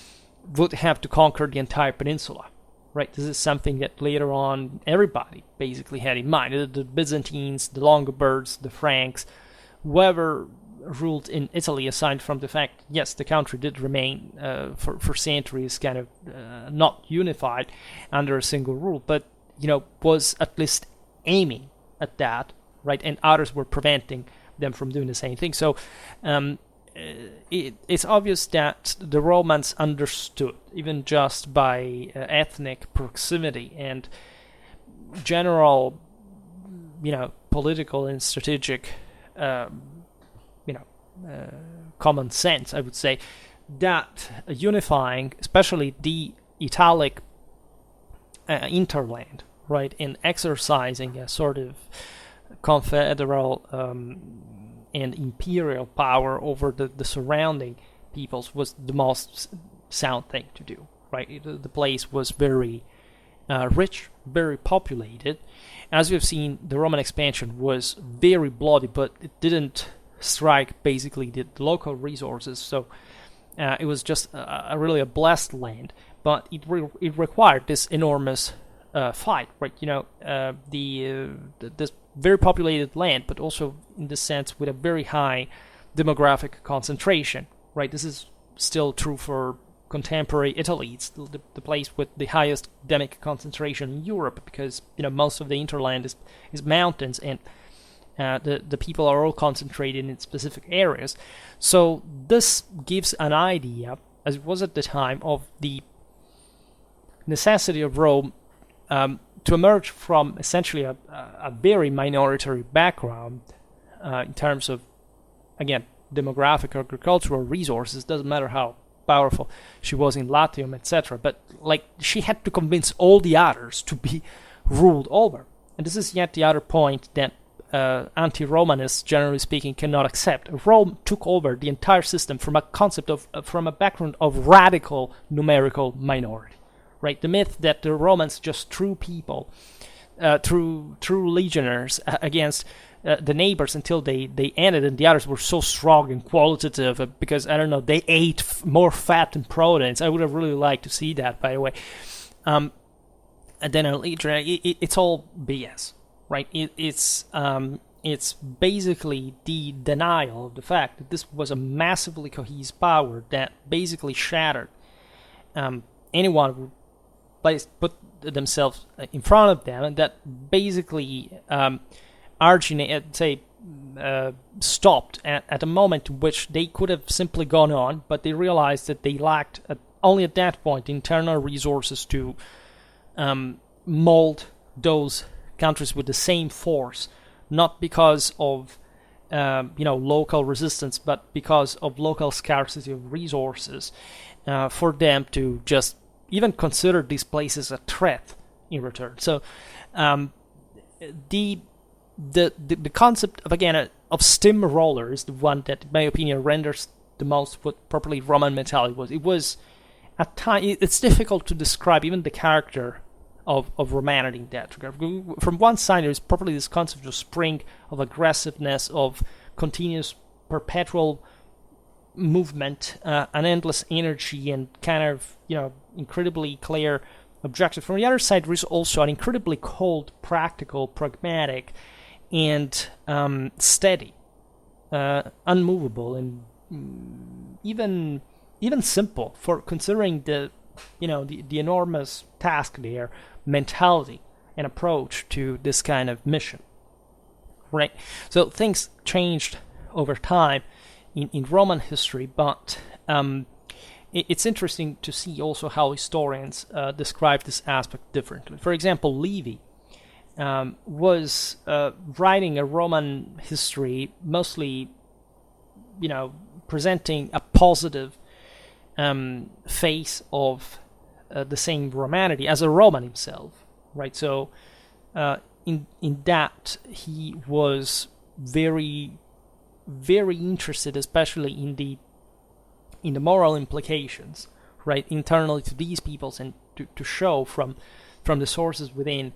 would have to conquer the entire peninsula. Right, this is something that later on everybody basically had in mind. The Byzantines, the Longobards, the Franks, whoever ruled in Italy, aside from the fact, yes, the country did remain for centuries kind of not unified under a single rule, but was at least aiming at that, right? And others were preventing them from doing the same thing. So it's obvious that the Romans understood, even just by ethnic proximity and general, political and strategic, common sense, I would say, that unifying, especially the Italic interland, right, and exercising a sort of confederal and imperial power over the surrounding peoples was the most sound thing to do, right? The place was very rich, very populated. As we've seen, the Roman expansion was very bloody, but it didn't strike basically the local resources, so it was just really a blessed land, but it required this enormous fight, right? This very populated land, but also in the sense with a very high demographic concentration, right? This is still true for contemporary Italy. It's the place with the highest demic concentration in Europe, because most of the hinterland is mountains, and the people are all concentrated in specific areas. So this gives an idea, as it was at the time, of the necessity of Rome to emerge from essentially a very minority background in terms of, again, demographic or agricultural resources. Doesn't matter how powerful she was in Latium, etc. But she had to convince all the others to be ruled over. And this is yet the other point that anti-Romanists, generally speaking, cannot accept. Rome took over the entire system from a concept of, from a background of radical numerical minority. Right, the myth that the Romans just threw people, threw legionnaires against the neighbors until they ended, and the others were so strong and qualitative because, I don't know, they ate more fat and proteins. I would have really liked to see that, by the way. And then a legionnaire, it's all BS, right? It's basically the denial of the fact that this was a massively cohesive power that basically shattered anyone who put themselves in front of them, and that basically stopped at a moment in which they could have simply gone on, but they realized that they lacked only at that point internal resources to mold those countries with the same force, not because of local resistance, but because of local scarcity of resources, for them to just even consider these places a threat in return. So the concept of, again, of steamroller is the one that, in my opinion, renders the most what properly Roman mentality was. It was at time. It's difficult to describe even the character of Romanity in that regard. From one side, there is properly this concept of spring, of aggressiveness, of continuous, perpetual movement, an endless energy, and kind of incredibly clear objective. From the other side, there is also an incredibly cold, practical, pragmatic, and steady, unmovable, and even simple, for considering the enormous task there, mentality and approach to this kind of mission, right? So things changed over time in Roman history, but it's interesting to see also how historians describe this aspect differently. For example, Livy was writing a Roman history mostly, presenting a positive face of the same Romanity as a Roman himself, right? So in that he was very, very interested, especially in the moral implications, right, internally to these peoples, and to show from the sources within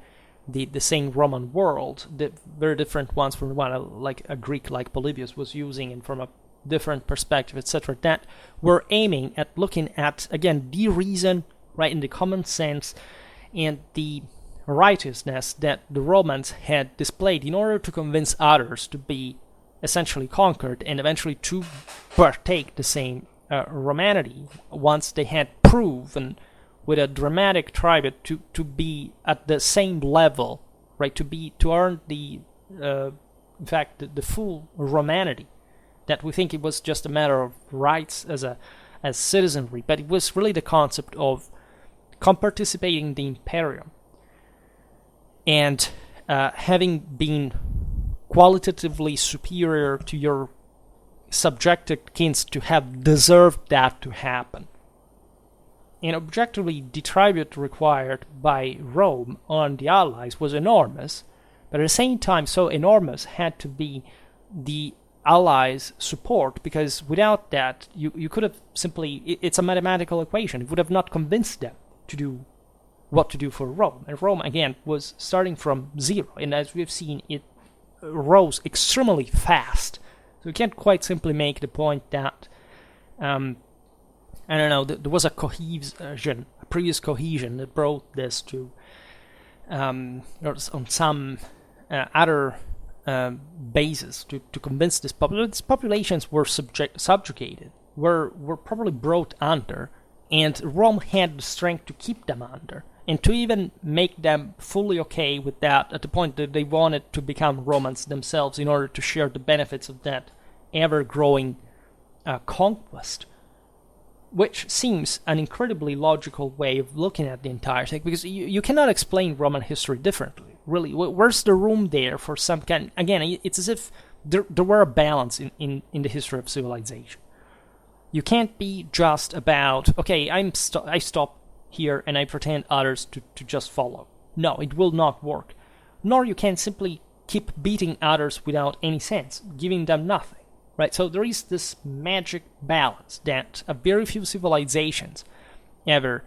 the same Roman world, the very different ones from the one like a Greek like Polybius was using, and from a different perspective, etc., that were aiming at looking at, again, the reason, right, in the common sense and the righteousness that the Romans had displayed in order to convince others to be essentially conquered and eventually to partake the same Romanity, once they had proven with a dramatic tribute to be at the same level, right, to earn the in fact the full Romanity, that we think it was just a matter of rights as citizenry, but it was really the concept of comparticipating in the imperium and having been qualitatively superior to your subjected kings to have deserved that to happen. And objectively, the tribute required by Rome on the Allies was enormous, but at the same time, so enormous had to be the Allies' support, because without that, you could have simply, it's a mathematical equation, it would have not convinced them to do what to do for Rome. And Rome, again, was starting from zero, and as we've seen, it rose extremely fast. So you can't quite simply make the point that, I don't know, there was a cohesion, a previous cohesion that brought this to, or on some other basis to convince these populations were subjugated, were probably brought under, and Rome had the strength to keep them under, and to even make them fully okay with that at the point that they wanted to become Romans themselves in order to share the benefits of that ever-growing conquest, which seems an incredibly logical way of looking at the entire thing, because you cannot explain Roman history differently, really. Where's the room there for some kind... Again, it's as if there were a balance in the history of civilization. You can't be just about, okay, I stop here and I pretend others to just follow. No, it will not work. Nor you can simply keep beating others without any sense, giving them nothing. Right? So there is this magic balance that a very few civilizations ever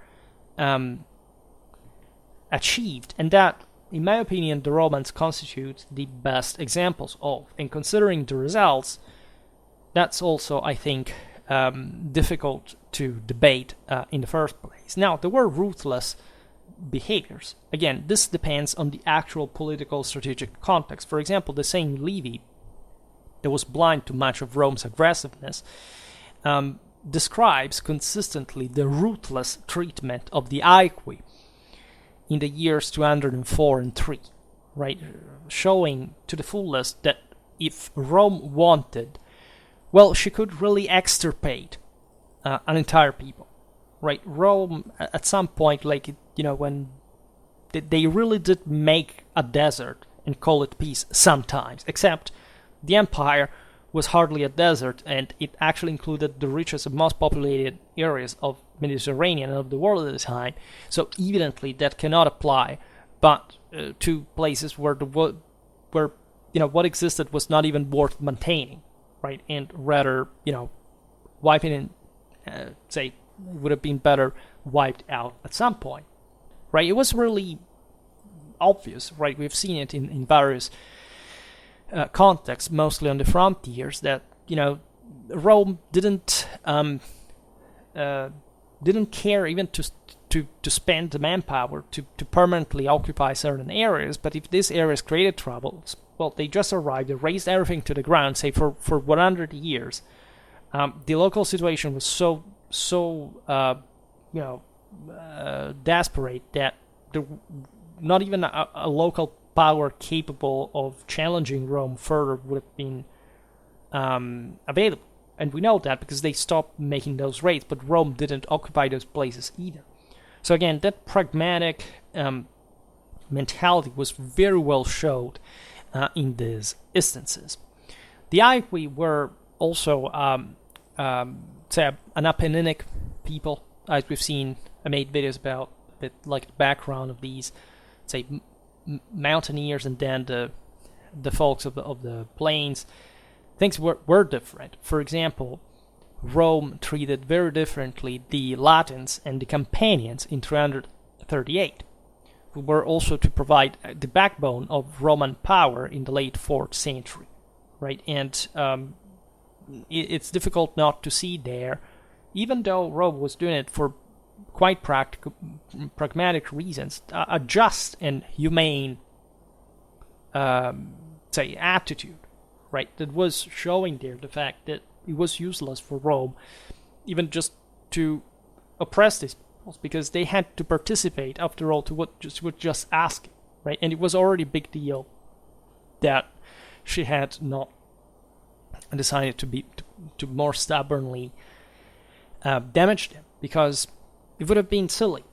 achieved, and that, in my opinion, the Romans constitute the best examples of. And considering the results, that's also, I think, difficult to debate in the first place. Now, there were ruthless behaviors. Again, this depends on the actual political strategic context. For example, the same Livy, that was blind to much of Rome's aggressiveness, describes consistently the ruthless treatment of the Aequi in the years 204 and 3, right? Showing to the fullest that if Rome wanted, well, she could really extirpate an entire people, right? Rome, at some point, when they really did make a desert and call it peace sometimes, except the empire was hardly a desert, and it actually included the richest and most populated areas of Mediterranean and of the world at the time. So evidently that cannot apply, but to places where what existed was not even worth maintaining, right? And rather, wiping it, say, would have been better wiped out at some point, right? It was really obvious, right? We've seen it in various context, mostly on the frontiers, that Rome didn't care even to spend the manpower to permanently occupy certain areas. But if these areas created troubles, well, they just arrived, they raised everything to the ground. Say for 100 years, the local situation was so desperate that there not even a local power capable of challenging Rome further would have been available. And we know that because they stopped making those raids, but Rome didn't occupy those places either. So again, that pragmatic mentality was very well showed in these instances. The Aequi were also say an Apenninic people, as we've seen. I made videos about a bit like the background of these, say, mountaineers, and then the folks of the plains. Things were different. For example, Rome treated very differently the Latins and the Campanians in 338, who were also to provide the backbone of Roman power in the late 4th century, right? And it's difficult not to see there, even though Rome was doing it for quite pragmatic reasons, a just and humane, attitude, right? That was showing there the fact that it was useless for Rome even just to oppress these peoples, because they had to participate, after all, to what just asking, right? And it was already a big deal that she had not decided to more stubbornly damage them, because it would have been silly.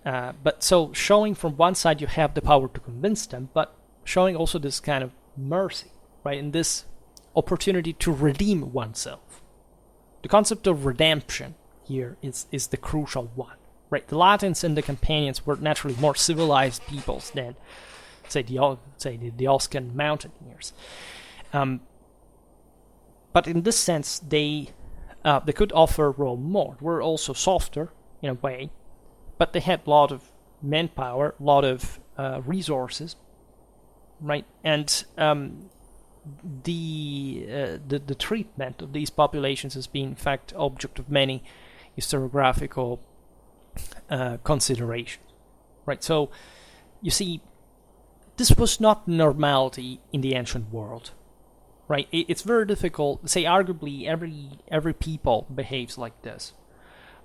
But so showing from one side you have the power to convince them, but showing also this kind of mercy, right? And this opportunity to redeem oneself. The concept of redemption here is the crucial one, right? The Latins and the Campanians were naturally more civilized peoples than, say, the Oscan mountaineers. But in this sense, they could offer Rome more. They were also softer in a way, but they had a lot of manpower, a lot of resources, right? And the treatment of these populations has been, in fact, object of many historiographical considerations, right? So you see, this was not normality in the ancient world, right? It's very difficult. Say, arguably, every people behaves like this,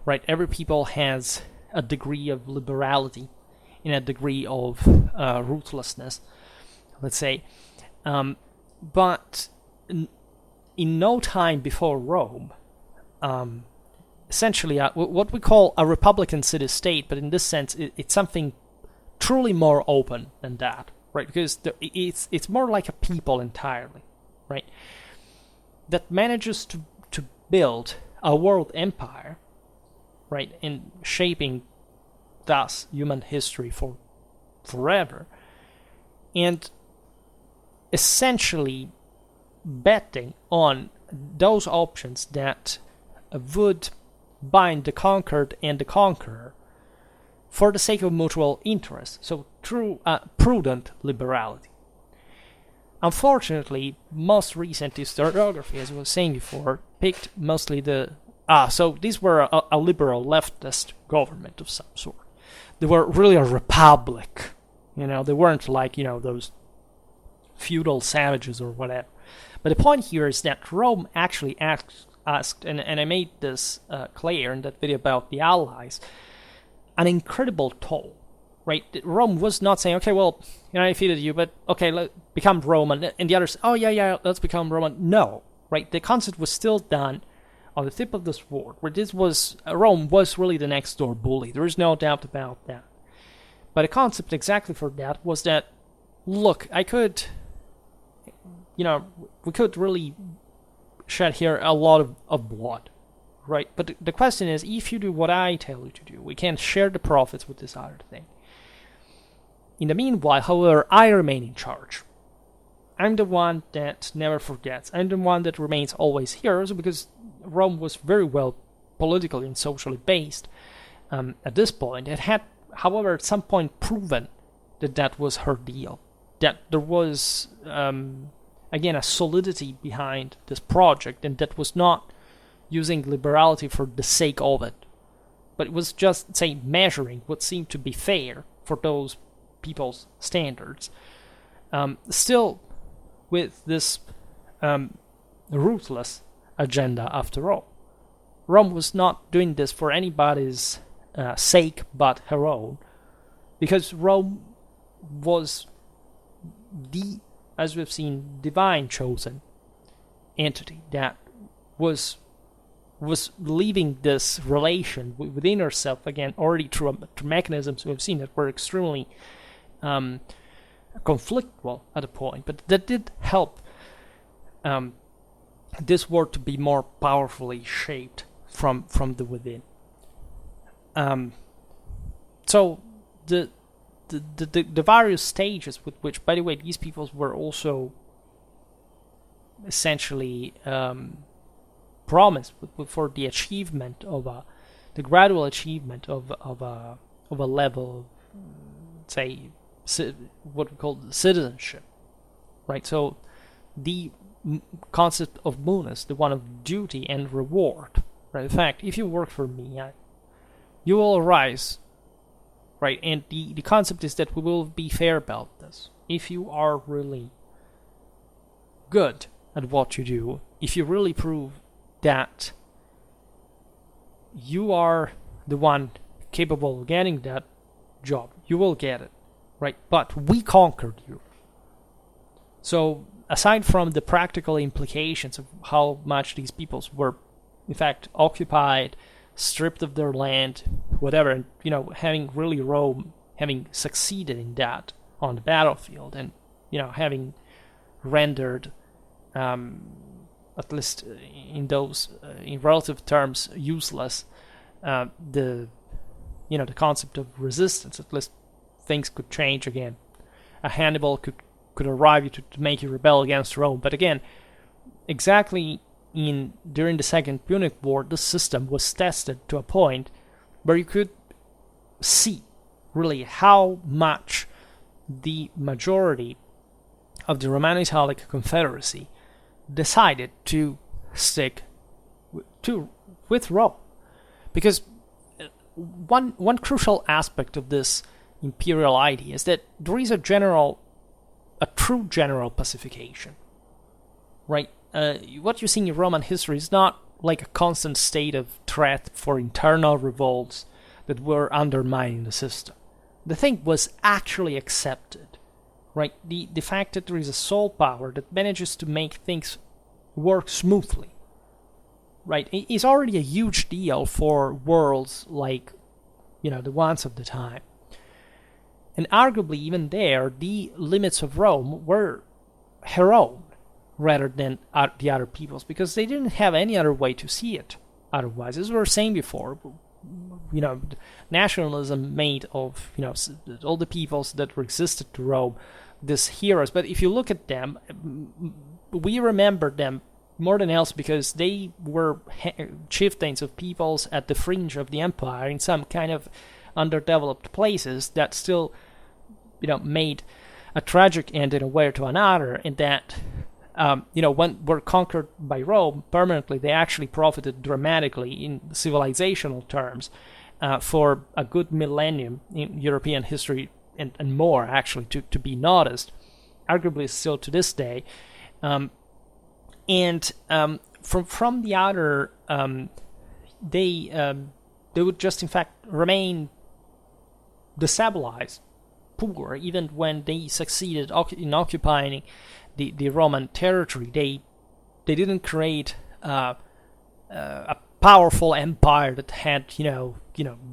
right? Every people has a degree of liberality and a degree of ruthlessness, let's say. But in no time before Rome, essentially what we call a republican city-state, but in this sense it's something truly more open than that, right? Because it's more like a people entirely, right? That manages to build a world empire, right? And shaping thus human history for forever, and essentially betting on those options that would bind the conquered and the conqueror for the sake of mutual interest. So through prudent liberality. Unfortunately, most recent historiography, as I was saying before, picked mostly so these were a liberal leftist government of some sort. They were really a republic. They weren't like, those feudal savages or whatever. But the point here is that Rome actually asked, and I made this clear in that video about the Allies, an incredible toll, right? Rome was not saying, okay, well, I defeated you, but okay, let's become Roman, and the others, oh yeah, let's become Roman. No, right? The concept was still done on the tip of the sword, where Rome was really the next door bully. There is no doubt about that. But the concept exactly for that was that, look, we could really shed here a lot of blood, right? But the question is, if you do what I tell you to do, we can share the profits with this other thing. In the meanwhile, however, I remain in charge. I'm the one that never forgets. I'm the one that remains always here, because Rome was very well politically and socially based at this point. It had, however, at some point proven that was her deal, that there was, again, a solidity behind this project, and that was not using liberality for the sake of it, but it was just, say, measuring what seemed to be fair for those people's standards. Still with this ruthless agenda after all. Rome was not doing this for anybody's sake but her own, because Rome was as we've seen, divine chosen entity that was leaving this relation within herself, again, already through mechanisms we've seen that were extremely conflictual at a point, but that did help this world to be more powerfully shaped from the within. So the various stages with which, by the way, these peoples were also essentially promised for the achievement of the gradual achievement of a level of, say, what we call citizenship, right? So the concept of bonus, the one of duty and reward, right? In fact, if you work for me, you will rise, right? And the concept is that we will be fair about this. If you are really good at what you do, if you really prove that you are the one capable of getting that job, you will get it, right? But we conquered you. So aside from the practical implications of how much these peoples were, in fact, occupied, stripped of their land, whatever, and having really Rome having succeeded in that on the battlefield, and having rendered at least in those in relative terms useless, the the concept of resistance. At least things could change again. A Hannibal could arrive to make you rebel against Rome, but again, exactly during the Second Punic War, the system was tested to a point where you could see really how much the majority of the Romano-Italic Confederacy decided to stick with Rome. Because one crucial aspect of this imperial idea is that there is a true general pacification, right? What you see in Roman history is not like a constant state of threat for internal revolts that were undermining the system. The thing was actually accepted, right? The fact that there is a sole power that manages to make things work smoothly, right, is already a huge deal for worlds like, the ones of the time. And arguably, even there, the limits of Rome were her own rather than the other people's, because they didn't have any other way to see it otherwise. As we were saying before, nationalism made of, all the peoples that resisted to Rome, these heroes. But if you look at them, we remember them more than else because they were chieftains of peoples at the fringe of the empire in some kind of underdeveloped places that still, made a tragic end in a way or to another, and that, when were conquered by Rome permanently, they actually profited dramatically in civilizational terms for a good millennium in European history and more, actually, to be noticed, arguably still to this day. From the outer, they would just in fact remain destabilized, poor, even when they succeeded in occupying the Roman territory. They didn't create a powerful empire that had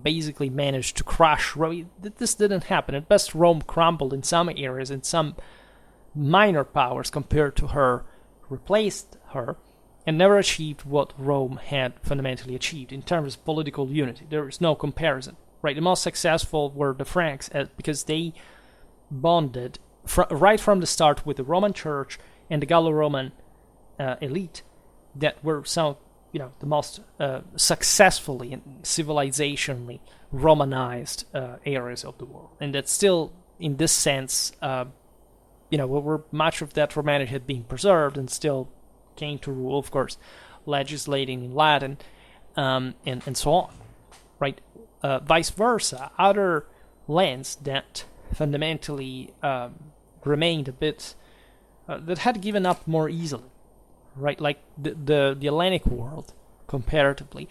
basically managed to crush Rome. This didn't happen. At best, Rome crumbled in some areas, and some minor powers compared to her replaced her, and never achieved what Rome had fundamentally achieved in terms of political unity. There is no comparison, right? The most successful were the Franks, because they bonded right from the start with the Roman Church and the Gallo-Roman elite that were some, the most successfully and civilizationally Romanized areas of the world, and that still, in this sense, where much of that Romanity had been preserved and still came to rule, of course, legislating in Latin, and so on, right? Vice versa, other lands that fundamentally remained a bit, that had given up more easily, right? Like the Hellenic world, comparatively.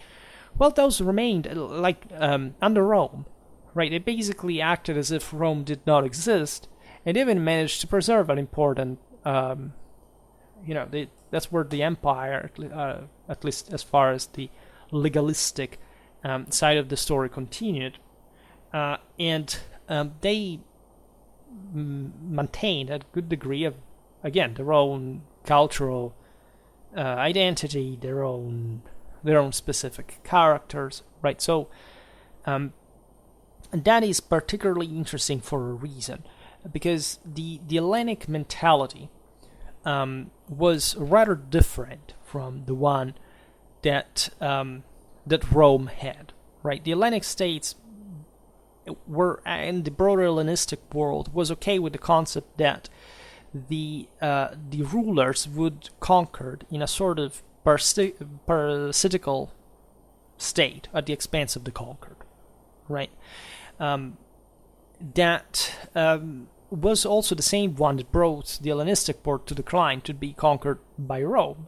Well, those remained, under Rome, right? They basically acted as if Rome did not exist, and even managed to preserve an important, that's where the empire, at least as far as the legalistic side of the story continued, and they maintained a good degree of, again, their own cultural identity, their own specific characters, right? So that is particularly interesting for a reason, because the Hellenic mentality was rather different from the one that Rome had, right? The Hellenic states were, in the broader Hellenistic world, was okay with the concept that the rulers would conquer in a sort of parasitical state at the expense of the conquered, right? That was also the same one that brought the Hellenistic world to decline, to be conquered by Rome,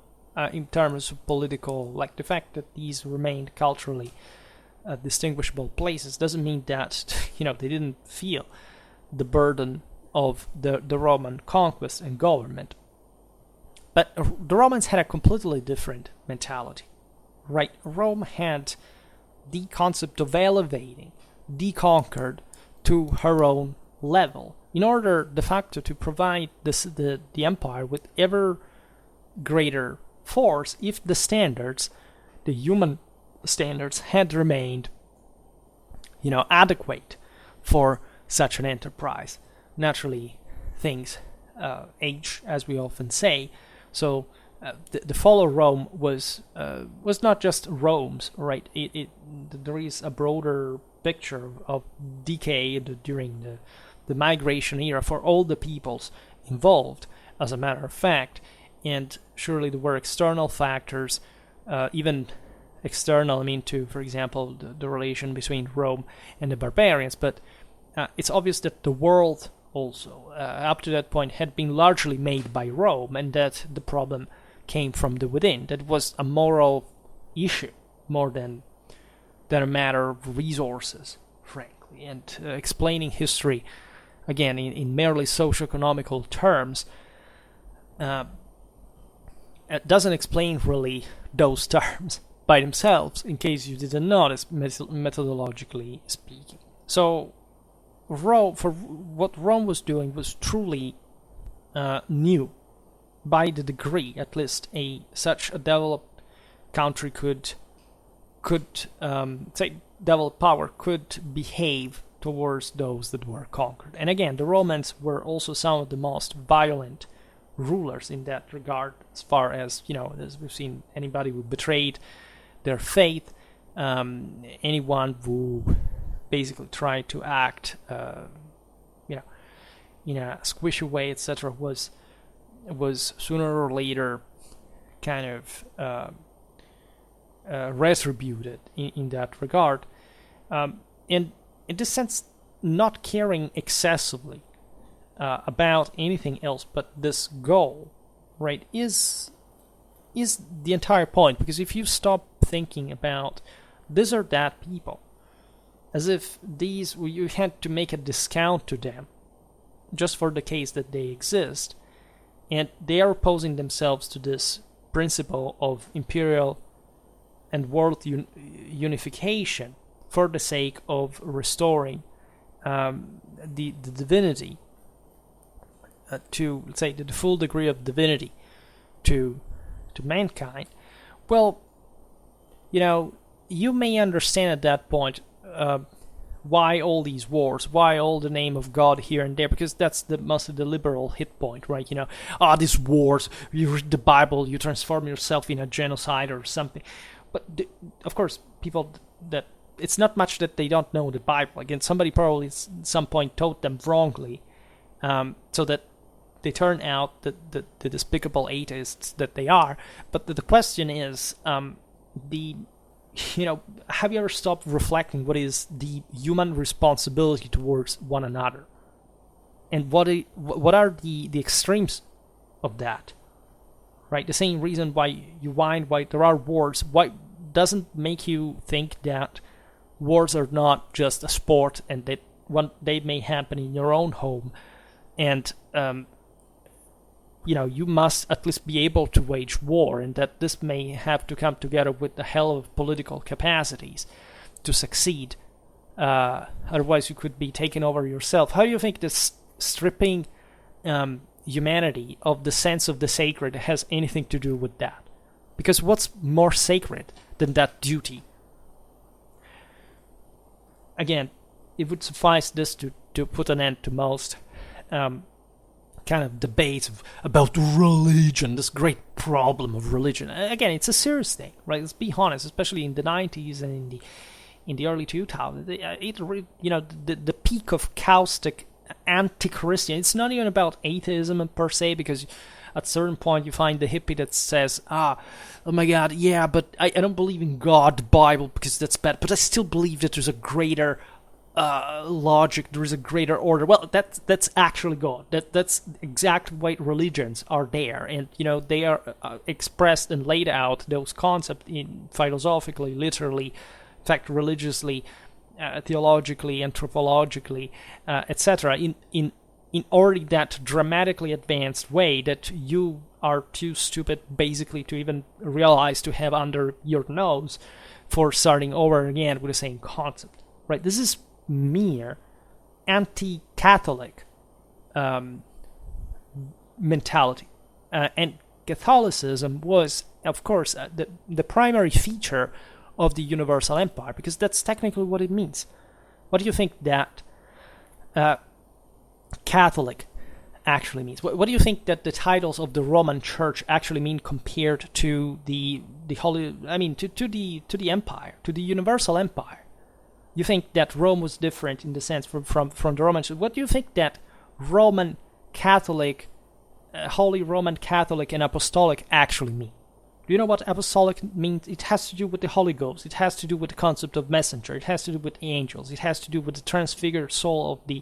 in terms of political, like the fact that these remained culturally distinguishable places doesn't mean that they didn't feel the burden of the Roman conquest and government. But the Romans had a completely different mentality, right? Rome had the concept of elevating the conquered to her own level, in order de facto to provide the empire with ever greater force if the standards, the human standards, had remained, adequate for such an enterprise. Naturally, things age, as we often say. So the fall of Rome was not just Rome's, right? There is a broader picture of decay during the migration era for all the peoples involved, as a matter of fact. And surely there were external factors, even external, to, for example, the relation between Rome and the barbarians. But it's obvious that the world also, up to that point, had been largely made by Rome, and that the problem came from the within. That was a moral issue more than a matter of resources, frankly. And explaining history, again, in merely socio-economical terms, it doesn't explain really those terms by themselves, in case you didn't notice, methodologically speaking. So what Rome was doing was truly new, by the degree at least such a developed country could say developed power could behave towards those that were conquered. And again, the Romans were also some of the most violent rulers in that regard, as far as as we've seen, anybody who betrayed their faith, anyone who basically tried to act in a squishy way, etc., was sooner or later kind of retributed in that regard. And in this sense, not caring excessively about anything else but this goal, right, is the entire point. Because if you stop thinking about this or that people, as if you had to make a discount to them just for the case that they exist, and they are opposing themselves to this principle of imperial and world unification for the sake of restoring the divinity to, let's say, the full degree of divinity to mankind. Well, you may understand at that point why all these wars, why all the name of God here and there, because that's mostly the liberal hit point, right? These wars, you read the Bible, you transform yourself in a genocide or something. But of course, people that it's not much that they don't know the Bible. Again, somebody probably at some point taught them wrongly, so that they turn out the despicable atheists that they are. But the question is, have you ever stopped reflecting what is the human responsibility towards one another, and what are the extremes of that? Right, the same reason why there are wars. Why doesn't make you think that wars are not just a sport, and that they may happen in your own home, and you must at least be able to wage war, and that this may have to come together with the hell of political capacities to succeed. Otherwise, you could be taken over yourself. How do you think this stripping humanity of the sense of the sacred has anything to do with that? Because what's more sacred than that duty? Again, it would suffice this to put an end to most kind of debates about religion, this great problem of religion. Again, it's a serious thing, right? Let's be honest, especially in the 90s and in the early 2000s. The peak of caustic anti-Christian. It's not even about atheism per se, because at a certain point you find the hippie that says, oh my God, yeah, but I don't believe in God, the Bible, because that's bad, but I still believe that there's a greater logic, there is a greater order. Well, that's actually God. That's exactly why religions are there, and they are expressed and laid out, those concepts, in philosophically, literally, in fact, religiously, theologically, anthropologically, etc. In already that dramatically advanced way that you are too stupid, basically, to even realize to have under your nose for starting over again with the same concept. Right? This is mere anti-Catholic mentality, and Catholicism was, of course, the primary feature of the universal empire, because that's technically what it means. What do you think that Catholic actually means? What do you think that the titles of the Roman Church actually mean compared to the holy? I mean, to the empire, to the universal empire? You think that Rome was different in the sense from the Roman Church? What do you think that Roman Catholic, Holy Roman Catholic, and Apostolic actually mean? Do you know what apostolic means? It has to do with the Holy Ghost. It has to do with the concept of messenger. It has to do with angels. It has to do with the transfigured soul of the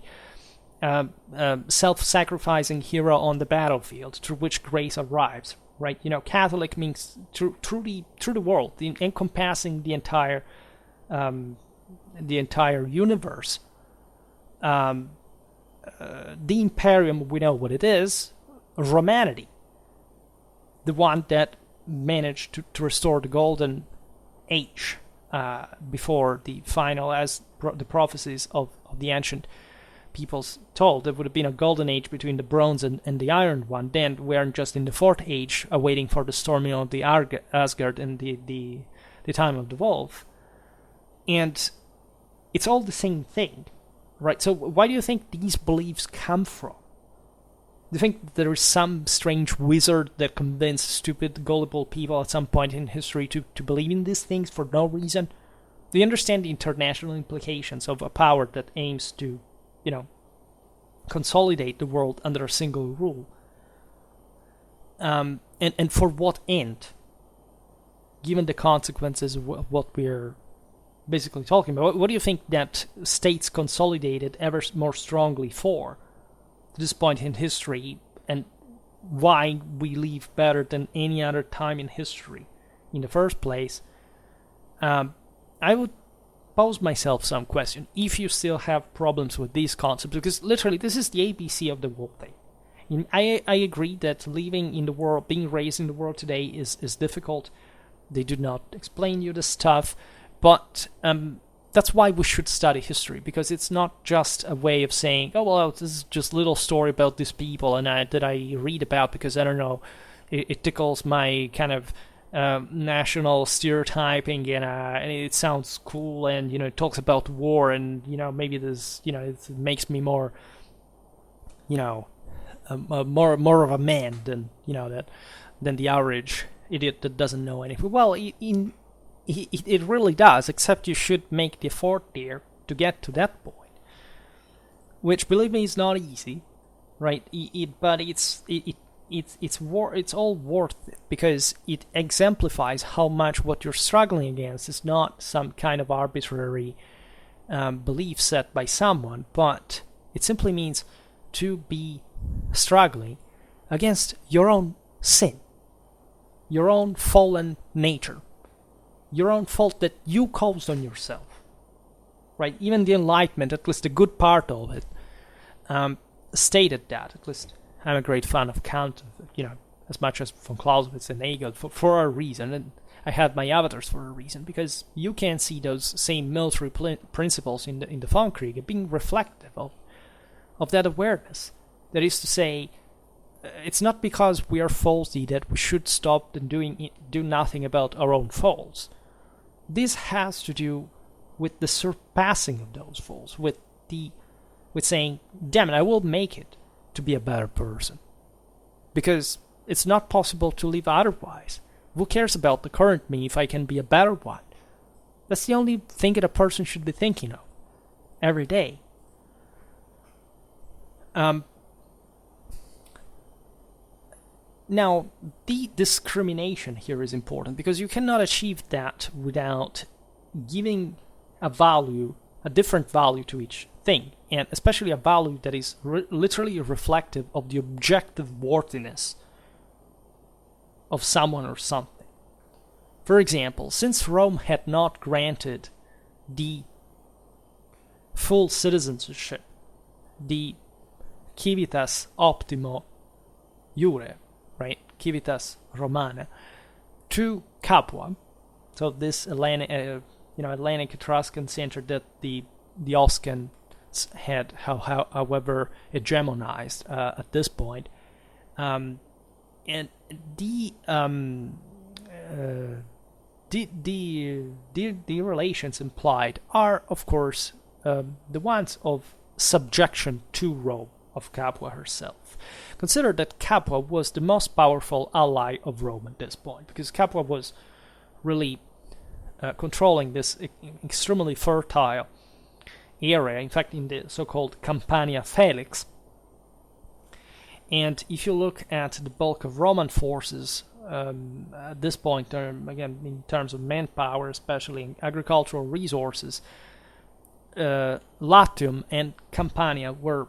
self-sacrificing hero on the battlefield, through which grace arrives. Right? You know, Catholic means through the world, encompassing the entire universe. The Imperium, we know what it is. Romanity, the one that managed to restore the golden age before the final, as the prophecies of the ancient peoples told. There would have been a golden age between the bronze and the iron one. Then we are just in the fourth age, awaiting for the storming of the Asgard and the time of the wolf. And it's all the same thing, right? So why do you think these beliefs come from? Do you think there is some strange wizard that convinced stupid, gullible people at some point in history to believe in these things for no reason? Do you understand the international implications of a power that aims to, consolidate the world under a single rule? And for what end? Given the consequences of what we're basically talking about, what do you think that states consolidated ever more strongly for? To this point in history, and why we live better than any other time in history in the first place, I would pose myself some question if you still have problems with these concepts, because literally this is the ABC of the whole thing. I agree that living in the world, being raised in the world today is difficult. They do not explain you the stuff, but that's why we should study history, because it's not just a way of saying, oh, well, this is just a little story about these people and that I read about because, I don't know, it tickles my kind of national stereotyping and it sounds cool, and, it talks about war, and, maybe this, it makes me more, more of a man than, than the average idiot that doesn't know anything. Well, it really does, except you should make the effort there to get to that point, which, believe me, is not easy, right? But it's all worth it, because it exemplifies how much what you're struggling against is not some kind of arbitrary belief set by someone, but it simply means to be struggling against your own sin, your own fallen nature, your own fault that you caused on yourself, right? Even the Enlightenment, at least the good part of it, stated that. At least I'm a great fan of Kant, as much as von Clausewitz and Hegel, for a reason, and I had my avatars for a reason, because you can see those same military principles in the von Krieg being reflective of that awareness. That is to say, it's not because we are faulty that we should stop and do nothing about our own faults. This has to do with the surpassing of those faults, with saying, damn it, I will make it to be a better person. Because it's not possible to live otherwise. Who cares about the current me if I can be a better one? That's the only thing that a person should be thinking of every day. Now, the discrimination here is important, because you cannot achieve that without giving a different value to each thing, and especially a value that is literally reflective of the objective worthiness of someone or something. For example, since Rome had not granted the full citizenship, the civitas optimo iure, right, civitas Romana, to Capua, so this Atlantic Etruscan center that the Oscans had, however, hegemonized at this point, and the relations implied are, of course, the ones of subjection to Rome, of Capua herself. Consider that Capua was the most powerful ally of Rome at this point, because Capua was really controlling this extremely fertile area, in fact, in the so-called Campania Felix. And if you look at the bulk of Roman forces at this point, again, in terms of manpower, especially in agricultural resources, Latium and Campania were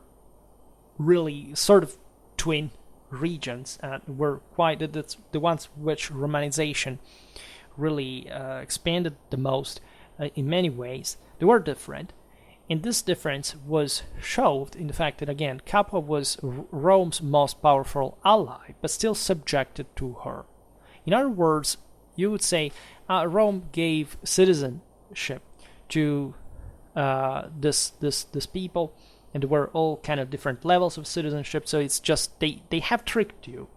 really sort of twin regions, and were quite the ones which Romanization really expanded the most in many ways. They were different, and this difference was showed in the fact that, again, Capua was Rome's most powerful ally, but still subjected to her. In other words, you would say Rome gave citizenship to this people, and there were all kind of different levels of citizenship, so it's just they have tricked you,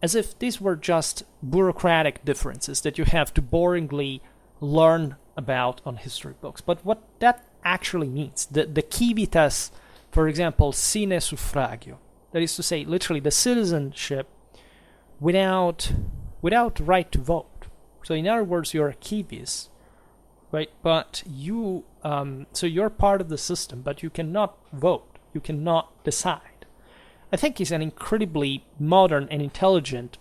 as if these were just bureaucratic differences that you have to boringly learn about on history books. But what that actually means, the civitas, for example, sine suffragio, that is to say, literally the citizenship without right to vote. So in other words, you're a civis, right? But you, so you're part of the system, but you cannot vote, you cannot decide. I think is an incredibly modern and intelligent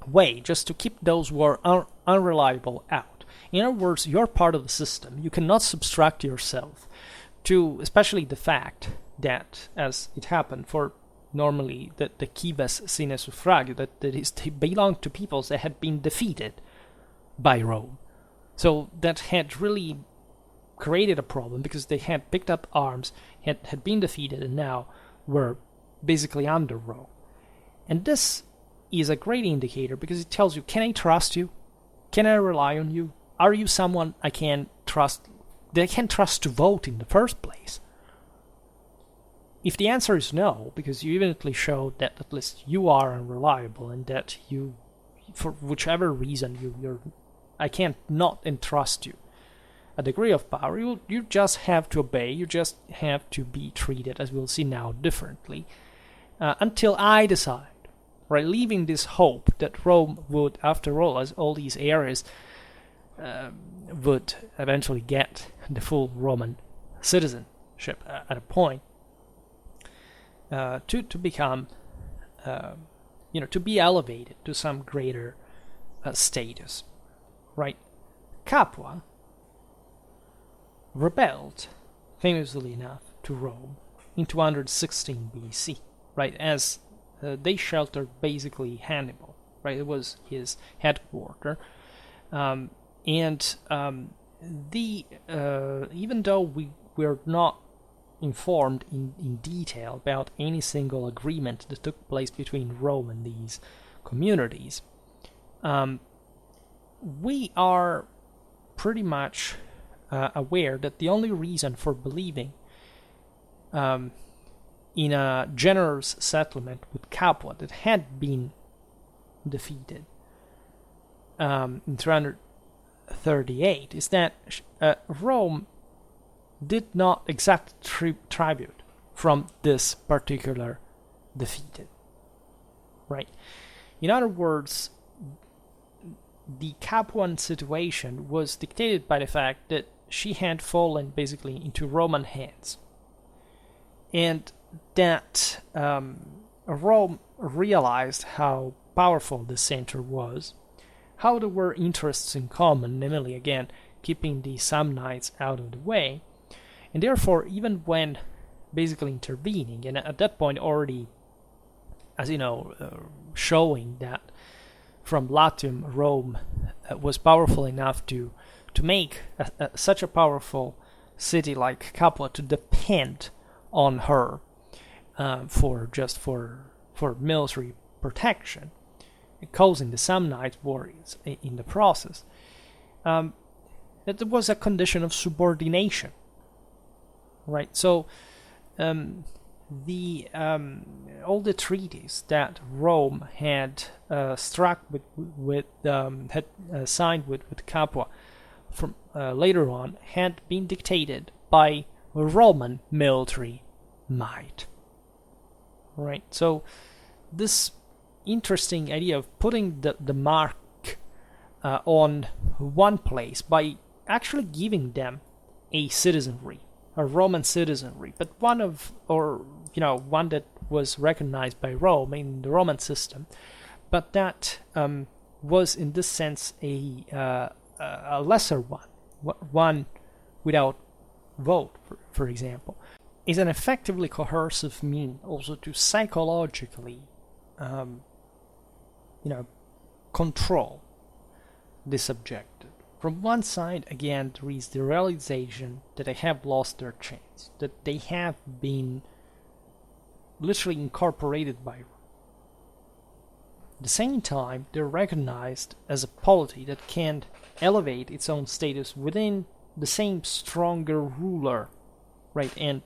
way just to keep those who are unreliable out. In other words, you're part of the system. You cannot subtract yourself to, especially the fact that, as it happened for normally the cives sine suffragio, that is, they belonged to peoples that had been defeated by Rome. So that had really created a problem, because they had picked up arms, had been defeated, and now were basically under Rome. And this is a great indicator, because it tells you, can I trust you? Can I rely on you? Are you someone I can trust, that I can trust to vote in the first place? If the answer is no, because you evidently showed that at least you are unreliable, and that you, for whichever reason, I can't not entrust you a degree of power, you just have to obey, you just have to be treated, as we'll see now, differently, until I decide, right, leaving this hope that Rome would, after all, as all these areas would eventually get the full Roman citizenship at a point, to become, to be elevated to some greater status, right? Capua rebelled, famously enough, to Rome in 216 BC, right, as they sheltered basically Hannibal, right? It was his headquarters, even though we're not informed in detail about any single agreement that took place between Rome and these communities, we are pretty much aware that the only reason for believing in a generous settlement with Capua that had been defeated in 338 is that Rome did not exact tribute from this particular defeated, right? In other words, the Capuan situation was dictated by the fact that she had fallen basically into Roman hands, and that Rome realized how powerful the center was, how there were interests in common, namely, again, keeping the Samnites out of the way, and therefore, even when basically intervening, and at that point already, as you know, showing that from Latium, Rome was powerful enough to make such a powerful city like Capua to depend on her for military protection, causing the Samnite wars in the process. That there was a condition of subordination, right? So the all the treaties that Rome had struck had signed with Capua from later on had been dictated by Roman military might. Right. So this interesting idea of putting the mark on one place by actually giving them a citizenry, a Roman citizenry, but one that was recognized by Rome in the Roman system, but that was in this sense a lesser one without vote, for example, is an effectively coercive mean also to psychologically, control the subjected. From one side, again, there is the realization that they have lost their chance, that they have been literally incorporated by Rome. At the same time, they're recognized as a polity that can elevate its own status within the same stronger ruler, right? And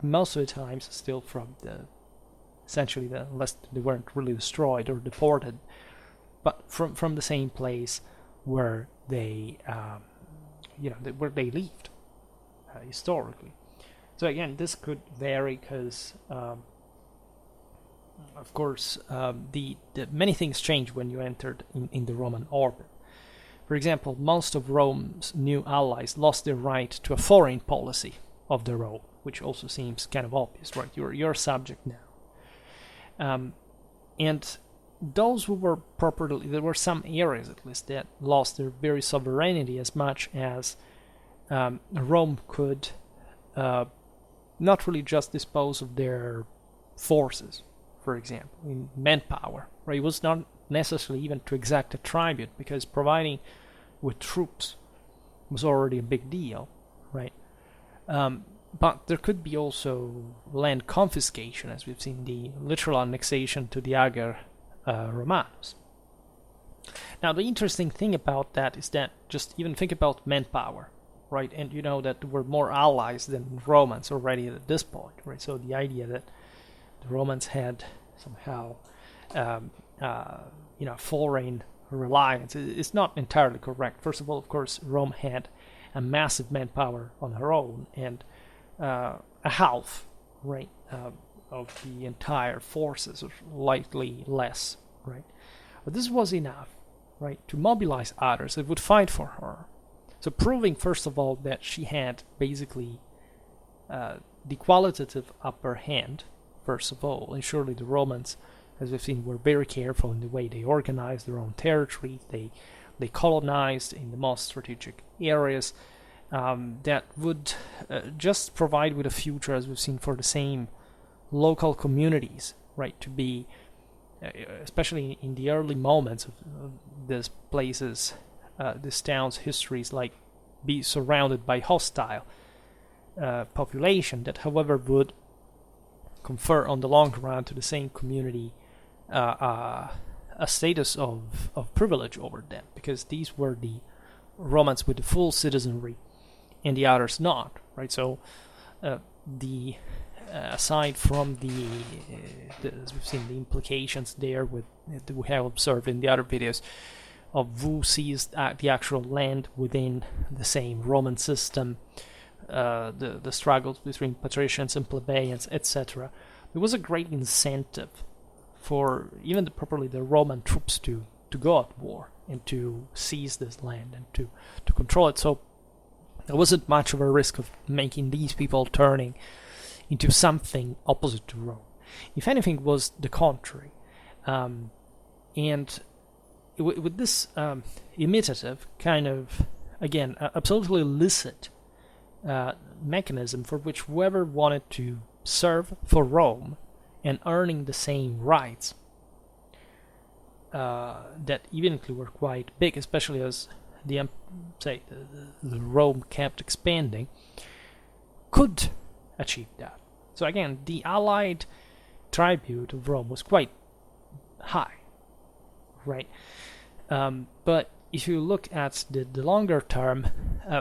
most of the times still from unless they weren't really destroyed or deported, but from the same place where they lived historically. So again, this could vary because, of course, the many things change when you entered in the Roman orbit. For example, most of Rome's new allies lost their right to a foreign policy of their own, which also seems kind of obvious, right? You're a subject now, and those who were properly, there were some areas at least that lost their very sovereignty as much as Rome could not really just dispose of their forces, for example, in manpower. Right? It was not necessarily even to exact a tribute, because providing with troops was already a big deal, right? But there could be also land confiscation, as we've seen the literal annexation to the Ager Romanus. Now, the interesting thing about that is that just even think about manpower, right? And you know that there were more allies than Romans already at this point, right? So the idea that the Romans had somehow, foreign reliance is not entirely correct. First of all, of course, Rome had a massive manpower on her own, and a half, right, of the entire forces, or slightly less, right? But this was enough, right, to mobilize others that would fight for her. So proving, first of all, that she had basically the qualitative upper hand, first of all, and surely the Romans, as we've seen, were very careful in the way they organized their own territory. They colonized in the most strategic areas that would just provide with a future, as we've seen, for the same local communities, right, to be, especially in the early moments of these places, these towns' histories, like be surrounded by hostile population that, however, would confer on the long run to the same community a status of privilege over them, because these were the Romans with the full citizenry and the others not, right? So the aside from the as we've seen the implications there with that we have observed in the other videos of who seized the actual land within the same Roman system, the struggles between patricians and plebeians, etc. There was a great incentive for even the Roman troops to go at war and to seize this land and to control it. So there wasn't much of a risk of making these people turning into something opposite to Rome. If anything, it was the contrary. And with this imitative kind of, again, absolutely illicit mechanism for which whoever wanted to serve for Rome and earning the same rights that evidently were quite big, especially as the Rome kept expanding, could achieve that. So again, the allied tribute of Rome was quite high, right? But if you look at the longer term,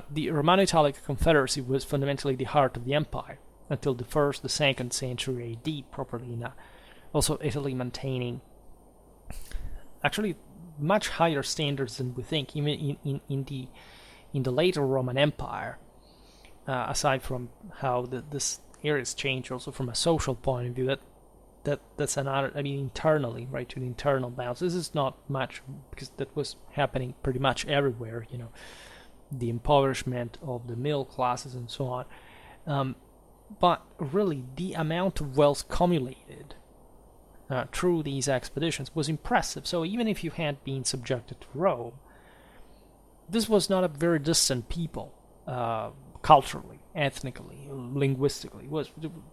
the Romano-Italic Confederacy was fundamentally the heart of the empire, until the 1st, the 2nd century AD, properly enough. Also, Italy maintaining actually much higher standards than we think, even in the later Roman Empire. Aside from how this areas change, also from a social point of view, that's another. I mean, internally, right, to the internal balance. This is not much because that was happening pretty much everywhere. The impoverishment of the middle classes and so on. But really, the amount of wealth accumulated through these expeditions was impressive. So even if you had been subjected to Rome, this was not a very distant people, culturally, ethnically, linguistically. It was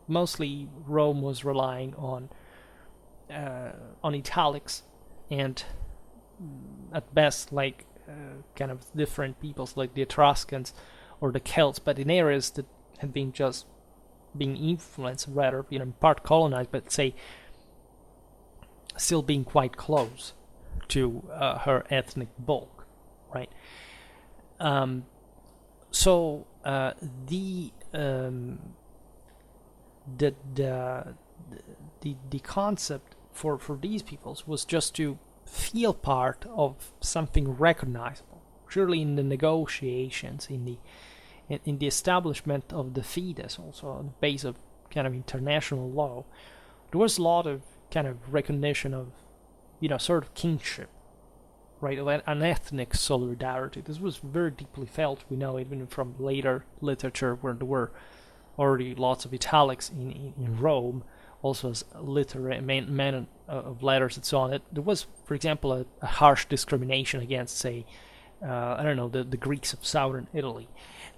mostly Rome was relying on italics, and at best kind of different peoples like the Etruscans or the Celts, but in areas that had been just being influenced, rather, in part colonized, but say still being quite close to her ethnic bulk, right? So the concept for these peoples was just to feel part of something recognizable. Surely in the negotiations, in the establishment of the Fides, also on the base of kind of international law, there was a lot of kind of recognition of, sort of kingship, right, an ethnic solidarity. This was very deeply felt. We know even from later literature where there were already lots of italics in Rome, also as literary men of letters and so on. There was, for example, a harsh discrimination against, say, the Greeks of southern Italy,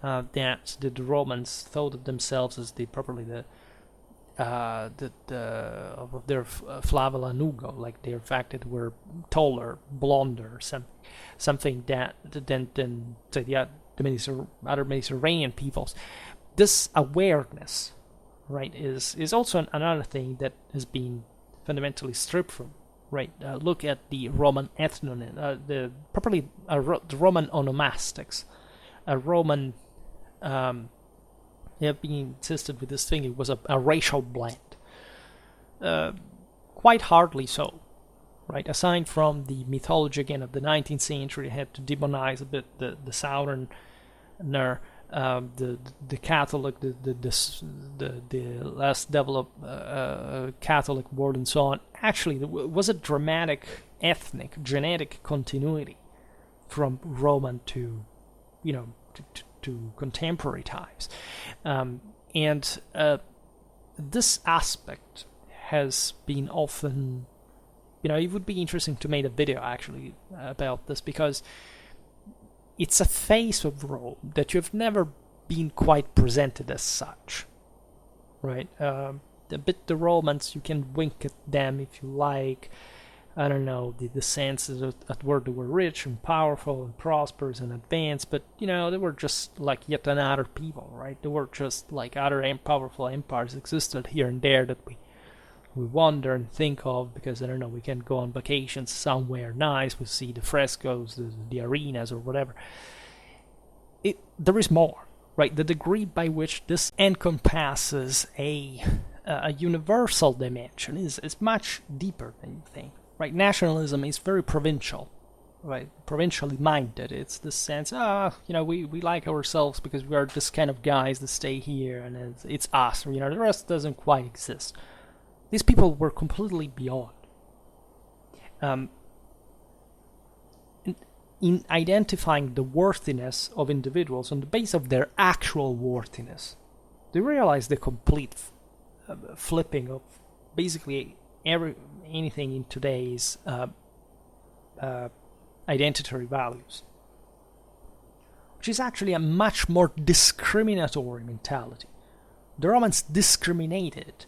that the Romans thought of themselves as of their flava lanugo, like the fact that were taller, blonder, something that than say the other Mediterranean peoples. This awareness, right, is also another thing that has been fundamentally stripped from. Right, look at the Roman ethnonym, the Roman onomastics, a Roman. Being insisted with this thing, it was a racial blend. Quite hardly so, right? Aside from the mythology again of the 19th century, had to demonize a bit the southerner, the Catholic, the less developed Catholic world and so on. Actually, there was a dramatic ethnic, genetic continuity from Roman to, to contemporary times, and this aspect has been often, it would be interesting to make a video actually about this, because it's a face of Rome that you've never been quite presented as such, right? The Romans, you can wink at them if you like. I don't know, the sense that where they were rich and powerful and prosperous and advanced, but, they were just like yet another people, right? They were just like other powerful empires existed here and there that we wonder and think of because, I don't know, we can go on vacations somewhere nice, we see the frescoes, the arenas or whatever. There is more, right? The degree by which this encompasses a universal dimension is much deeper than you think. Right, nationalism is very provincial, right? Provincially minded. It's the sense, we like ourselves because we are this kind of guys that stay here, and it's us. The rest doesn't quite exist. These people were completely beyond. In identifying the worthiness of individuals on the basis of their actual worthiness, they realized the complete flipping of basically anything in today's identitary values, which is actually a much more discriminatory mentality. The Romans discriminated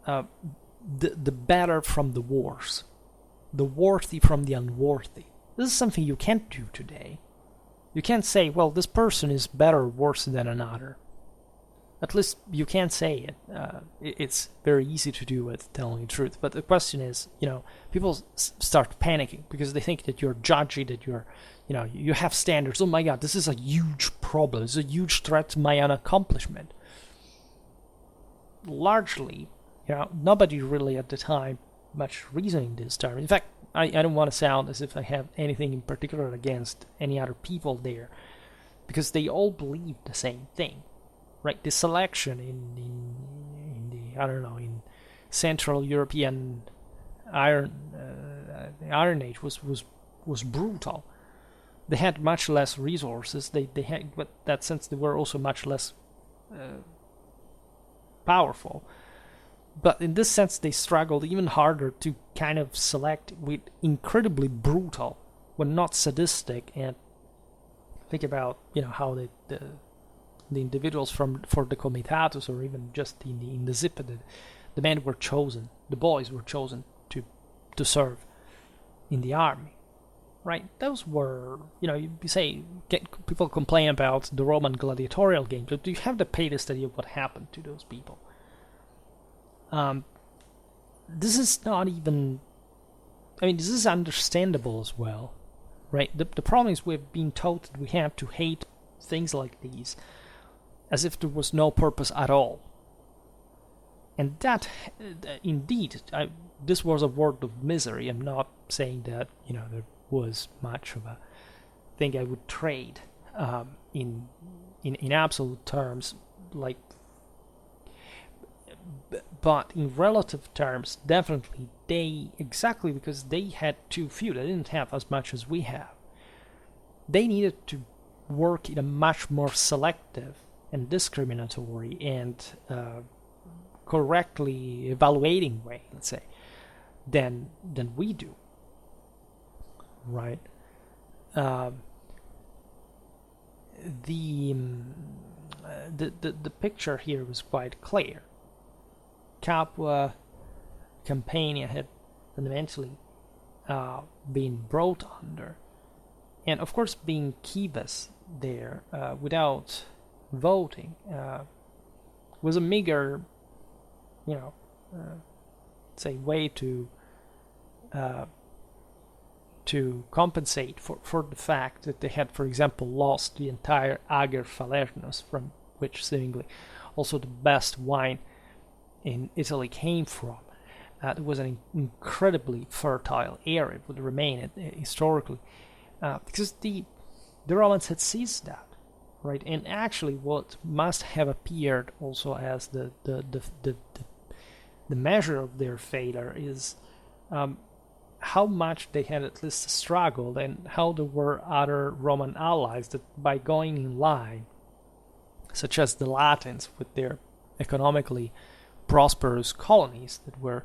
the better from the worse, the worthy from the unworthy. This is something you can't do today. You can't say, well, this person is better or worse than another. At least you can't say it. It's very easy to do it, telling the truth. But the question is, people start panicking because they think that you're judgy, that you're, you have standards. Oh my God, this is a huge problem. It's a huge threat to my own accomplishment. largely, nobody really at the time much reasoning this term. In fact, I don't want to sound as if I have anything in particular against any other people there, because they all believe the same thing, right? The selection in the in Central European Iron Age was brutal. They had much less resources. They had, but that sense, they were also much less powerful. But in this sense, they struggled even harder to kind of select with incredibly brutal, when not sadistic. And think about how the individuals for the comitatus, or even just in the Zippe, the men were chosen, the boys were chosen to serve in the army, right? Those were, you say, people complain about the Roman gladiatorial games, but you have to pay the study of what happened to those people. This is not even, this is understandable as well, right? The problem is we've been told that we have to hate things like these as if there was no purpose at all. And that, indeed, this was a world of misery. I'm not saying that, there was much of a thing I would trade in absolute terms, like, but in relative terms, definitely exactly because they had too few, they didn't have as much as we have. They needed to work in a much more selective and discriminatory and correctly evaluating way, let's say, than we do, right? The picture here was quite clear. Capua, Campania had fundamentally been brought under, and of course being Cives there without voting was a meager, say, way to compensate for the fact that they had, for example, lost the entire Ager Falernus, from which seemingly also the best wine in Italy came from. It was an incredibly fertile area, it would remain historically, because the Romans had seized that, right? And actually, what must have appeared also as the measure of their failure is how much they had at least struggled, and how there were other Roman allies that, by going in line, such as the Latins with their economically prosperous colonies that were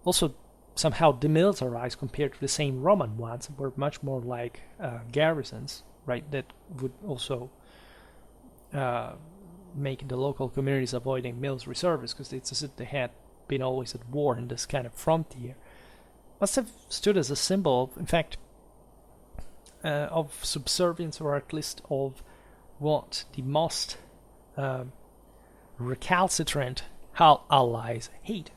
also somehow demilitarized compared to the same Roman ones, were much more like garrisons, right, that would also make the local communities avoiding military service, because it's as if they had been always at war in this kind of frontier. Must have stood as a symbol, in fact, of subservience, or at least of what the most recalcitrant allies hated.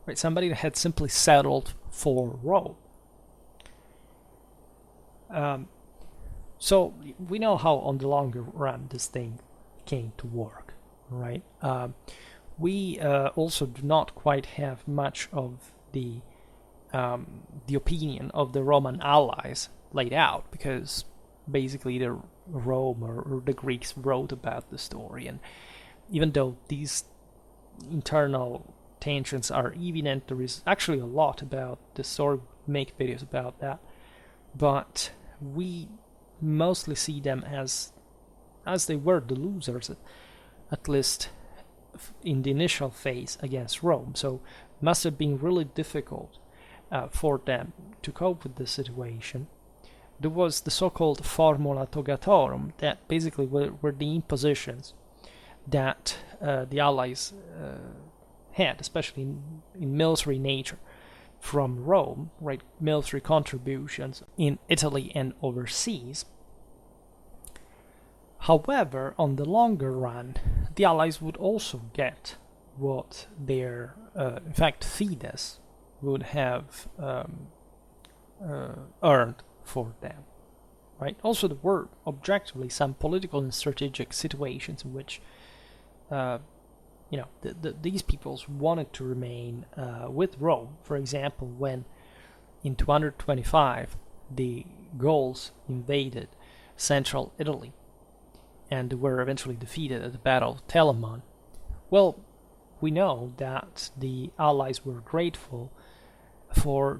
Right, somebody that had simply settled for Rome. So we know how, on the longer run, this thing came to work, right? We also do not quite have much of the opinion of the Roman allies laid out, because basically the Rome or the Greeks wrote about the story, and even though these internal tensions are evident, there is actually a lot about the story. Make videos about that, but we mostly see them as they were the losers, at least in the initial phase against Rome. So it must have been really difficult for them to cope with this situation. There was the so-called formula togatorum, that basically were the impositions that the allies had, especially in military nature, from Rome, right? Military contributions in Italy and overseas. However, on the longer run, the allies would also get what their, in fact, Fides would have earned for them, right? Also, there were objectively some political and strategic situations in which these peoples wanted to remain with Rome. For example, when in 225 the Gauls invaded central Italy and were eventually defeated at the Battle of Telamon. Well, we know that the allies were grateful for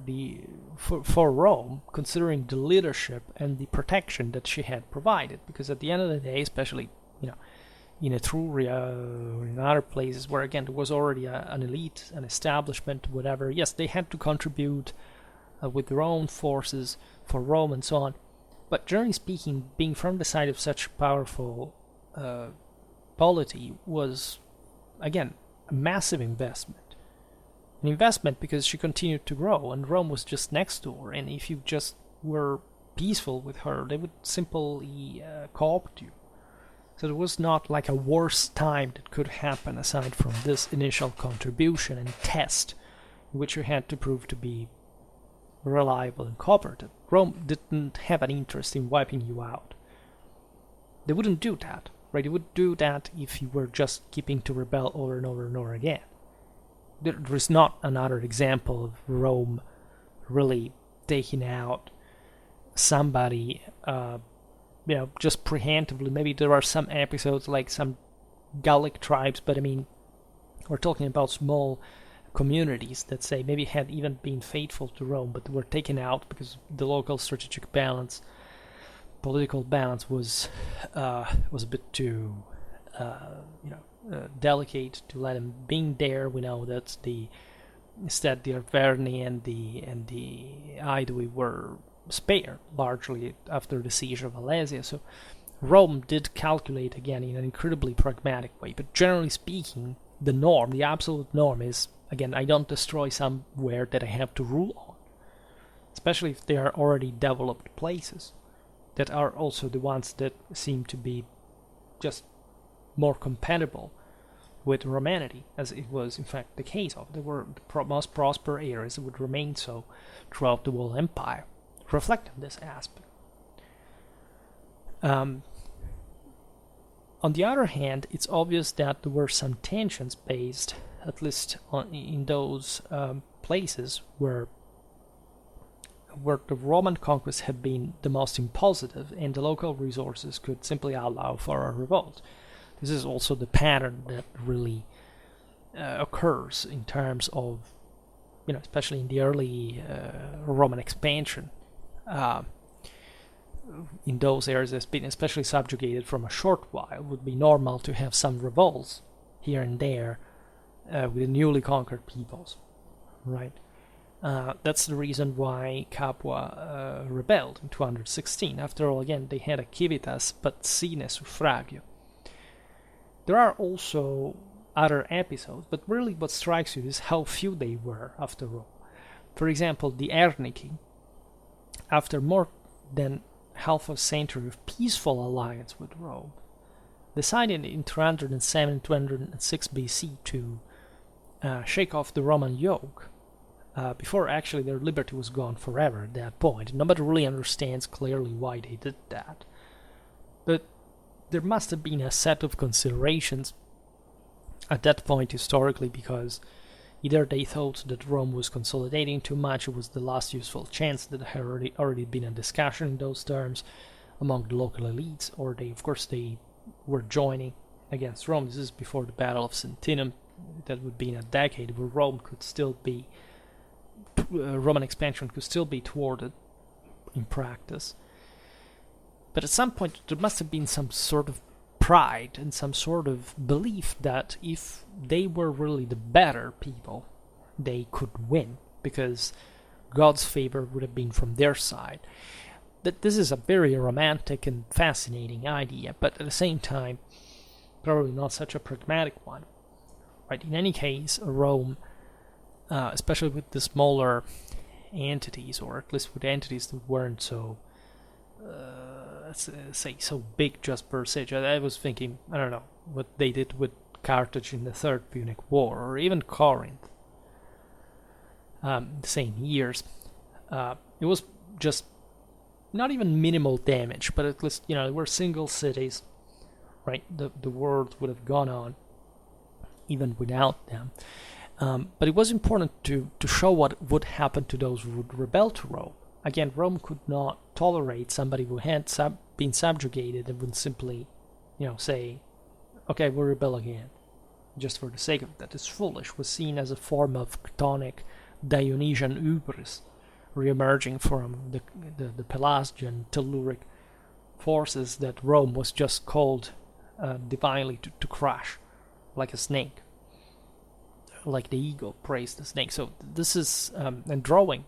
Rome, considering the leadership and the protection that she had provided, because at the end of the day, especially in Etruria or in other places where again there was already an elite, an establishment, whatever, yes, they had to contribute with their own forces for Rome and so on. But generally speaking, being from the side of such powerful polity was, again, a massive investment. An investment because she continued to grow, and Rome was just next door, and if you just were peaceful with her, they would simply co-opt you. So there was not like a worse time that could happen aside from this initial contribution and test, in which you had to prove to be reliable and cooperative. Rome didn't have an interest in wiping you out. They wouldn't do that, right? They would do that if you were just keeping to rebel over and over and over again. There is not another example of Rome really taking out somebody, just preemptively. Maybe there are some episodes like some Gallic tribes, but I mean, we're talking about small communities that say maybe had even been faithful to Rome, but were taken out because the local strategic balance, political balance was a bit too, delicate to let them being there. We know that instead the Arverni and the Aedui were spared largely after the siege of Alesia. So Rome did calculate again in an incredibly pragmatic way. But generally speaking, the norm, the absolute norm is, again, I don't destroy somewhere that I have to rule on, especially if they are already developed places that are also the ones that seem to be just more compatible with Romanity, as it was in fact the case of. They were the most prosperous areas that would remain so throughout the whole empire, reflecting this aspect. On the other hand, it's obvious that there were some tensions based, at least in those places where the Roman conquest had been the most impositive and the local resources could simply allow for a revolt. This is also the pattern that really occurs in terms of, especially in the early Roman expansion. In those areas that's been especially subjugated from a short while, it would be normal to have some revolts here and there with the newly conquered peoples, right? That's the reason why Capua rebelled in 216. After all, again, they had a civitas but sine suffragio. There are also other episodes, but really what strikes you is how few they were after all. For example, the Ernici, after more than half a century of peaceful alliance with Rome, decided in 307 and 206 BC to shake off the Roman yoke, before actually their liberty was gone forever at that point. Nobody really understands clearly why they did that. But there must have been a set of considerations at that point historically, because either they thought that Rome was consolidating too much, it was the last useful chance that had already been a discussion in those terms among the local elites, or they were joining against Rome. This is before the Battle of Sentinum. That would be in a decade where Roman expansion could still be thwarted in practice. But at some point there must have been some sort of pride and some sort of belief that if they were really the better people, they could win, because God's favor would have been from their side. That this is a very romantic and fascinating idea, but at the same time, probably not such a pragmatic one. Right? In any case, Rome, especially with the smaller entities, or at least with entities that weren't so, let's say, so big just per se. I was thinking, I don't know, what they did with Carthage in the Third Punic War, or even Corinth, the same years. It was just not even minimal damage, but at least, there were single cities, right? The world would have gone on. even without them. But it was important to show what would happen to those who would rebel to Rome. Again, Rome could not tolerate somebody who had been subjugated and would simply, say, okay, we'll rebel again, just for the sake of it. That is foolish. Was seen as a form of Chthonic Dionysian hubris, re-emerging from the Pelasgian Telluric forces that Rome was just called divinely to crush, like a snake, like the eagle praised the snake. So this is and drawing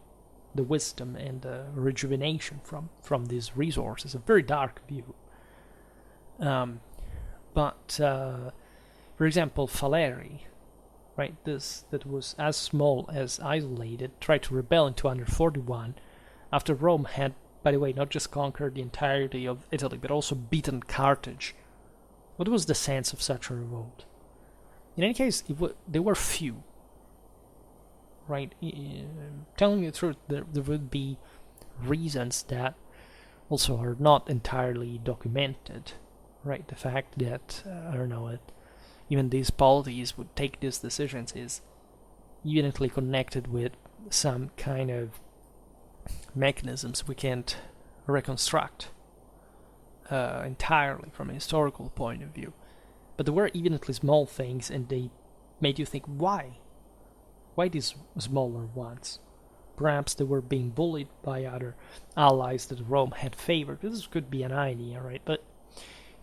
the wisdom and the rejuvenation from these resources, a very dark view. But for example, Falerii, right, this that was as small as isolated, tried to rebel in 241 after Rome had, by the way, not just conquered the entirety of Italy, but also beaten Carthage. What was the sense of such a revolt? In any case, they were few. Right? Telling you the truth, there would be reasons that also are not entirely documented. Right? The fact that, even these polities would take these decisions is evidently connected with some kind of mechanisms we can't reconstruct entirely from a historical point of view. But there were evidently small things, and they made you think, why? Why these smaller ones? Perhaps they were being bullied by other allies that Rome had favored. This could be an idea, right? But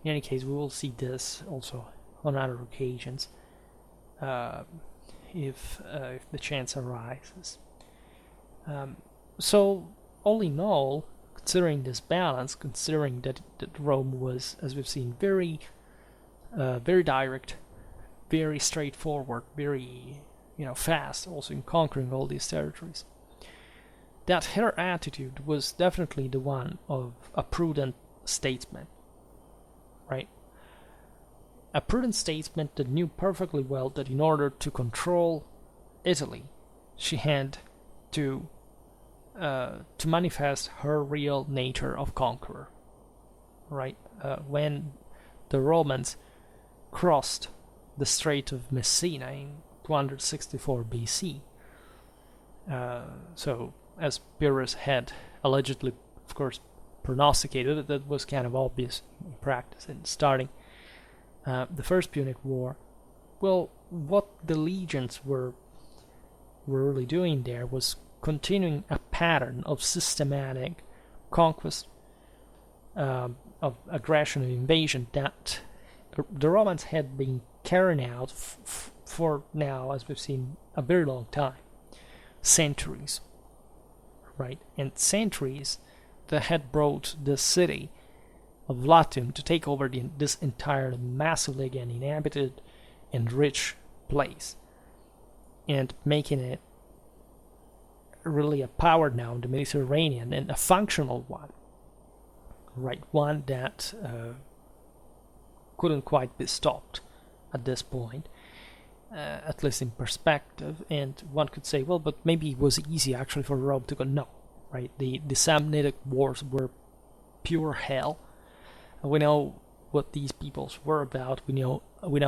in any case, we will see this also on other occasions if the chance arises. So, all in all, considering this balance, considering that Rome was, as we've seen, very direct, very straightforward, very fast, also in conquering all these territories, that her attitude was definitely the one of a prudent statesman, right? A prudent statesman that knew perfectly well that in order to control Italy, she had to manifest her real nature of conqueror, right? When the Romans crossed the Strait of Messina in 264 BC, so as Pyrrhus had allegedly, of course, prognosticated, that was kind of obvious in practice in starting the First Punic War. Well, what the legions were really doing there was continuing a pattern of systematic conquest, of aggression and invasion that the Romans had been carrying out for now, as we've seen, a very long time, centuries, right? And centuries that had brought the city of Latium to take over this entire massively again inhabited and rich place, and making it really a power now in the Mediterranean, and a functional one, right? One that couldn't quite be stopped at this point, at least in perspective. And one could say, well, but maybe it was easy actually for Rome to go. No, right? The Samnitic wars were pure hell. We know what these peoples were about. We know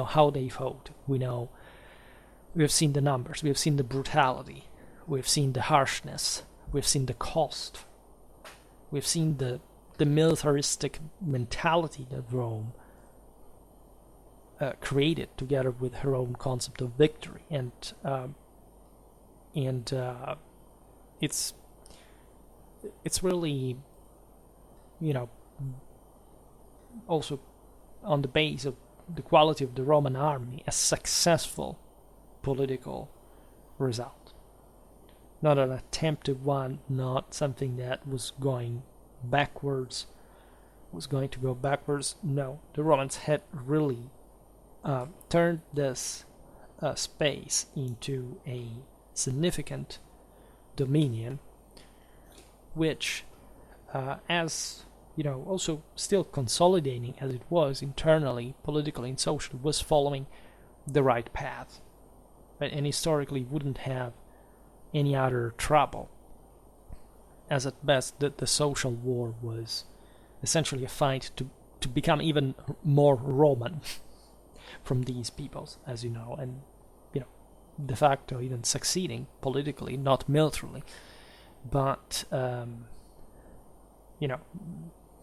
how they fought. We have seen the numbers. We have seen the brutality. We've seen the harshness. We've seen the cost. We've seen the militaristic mentality that Rome created together with her own concept of victory, and it's really, also on the base of the quality of the Roman army, a successful political result, not an attempted one, not something that was going to go backwards. No, the Romans had really turned this space into a significant dominion, which, as also still consolidating as it was internally, politically and socially, was following the right path, right? And historically wouldn't have any other trouble, as at best the social war was essentially a fight to become even more Roman. from these peoples, as you know, and de facto even succeeding politically, not militarily, but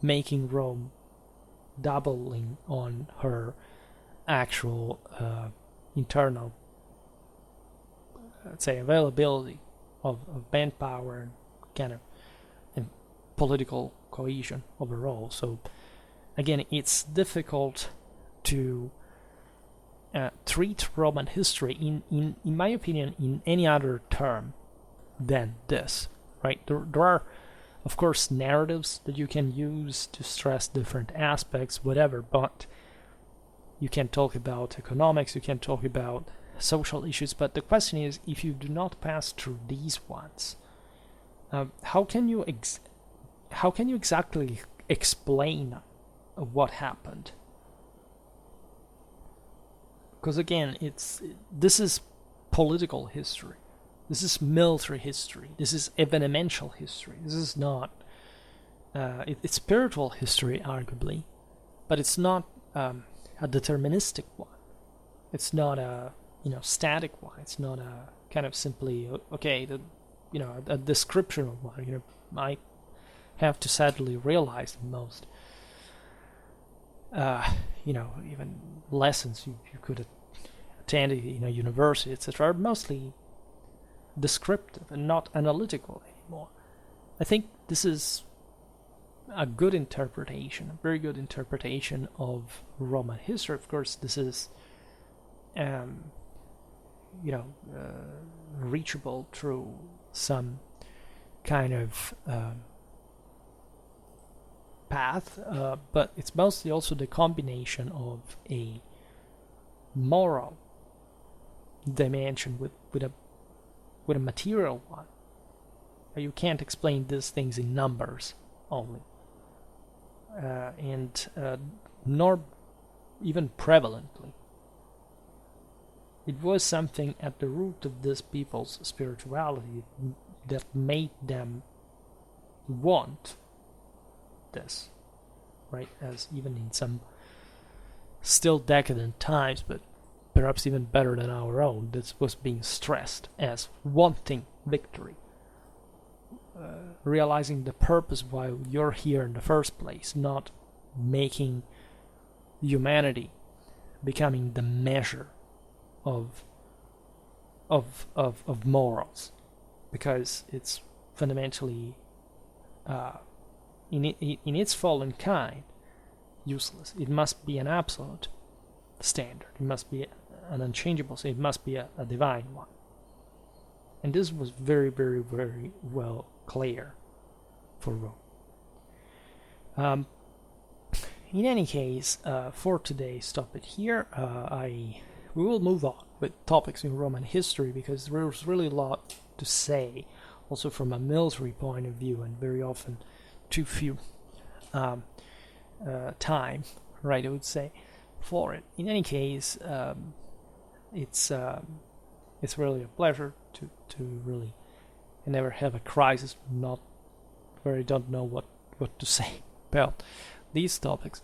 making Rome doubling on her actual internal, let's say, availability of manpower and kind of and political cohesion overall. So again, it's difficult to treat Roman history in my opinion in any other term than this, right? There are of course narratives that you can use to stress different aspects, whatever, but you can talk about economics, you can talk about social issues, but the question is, if you do not pass through these ones, how can you exactly explain what happened? Because again, this is political history, this is military history, this is evenemential history. This is not it's spiritual history, arguably, but it's not a deterministic one. It's not a static one. It's not a kind of simply a description of one. I have to sadly realize that most even lessons you could attend in a university, etc., are mostly descriptive and not analytical anymore. I think this is a good interpretation, a very good interpretation of Roman history. Of course, this is reachable through some kind of path, but it's mostly also the combination of a moral dimension with a material one. You can't explain these things in numbers only, and nor even prevalently. It was something at the root of this people's spirituality that made them want this, right? As even in some still decadent times, but perhaps even better than our own, this was being stressed as wanting victory, realizing the purpose why you're here in the first place, not making humanity becoming the measure of morals, because it's fundamentally in its fallen kind useless. It must be an absolute standard. It must be an unchangeable. So it must be a divine one. And this was very, very, very well clear for Rome. In any case, for today, stop it here. We will move on with topics in Roman history, because there's really a lot to say, also from a military point of view, and very often too few time, right, I would say, for it. In any case, it's really a pleasure to really never have a crisis, not where I don't know what to say about these topics.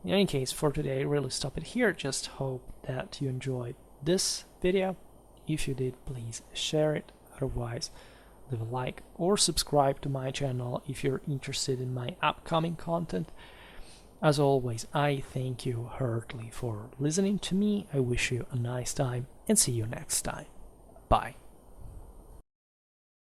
In any case, for today, I really stop it here. Just hope that you enjoyed this video. If you did, please share it. Otherwise, leave a like or subscribe to my channel if you're interested in my upcoming content. As always, I thank you heartily for listening to me. I wish you a nice time and see you next time. Bye.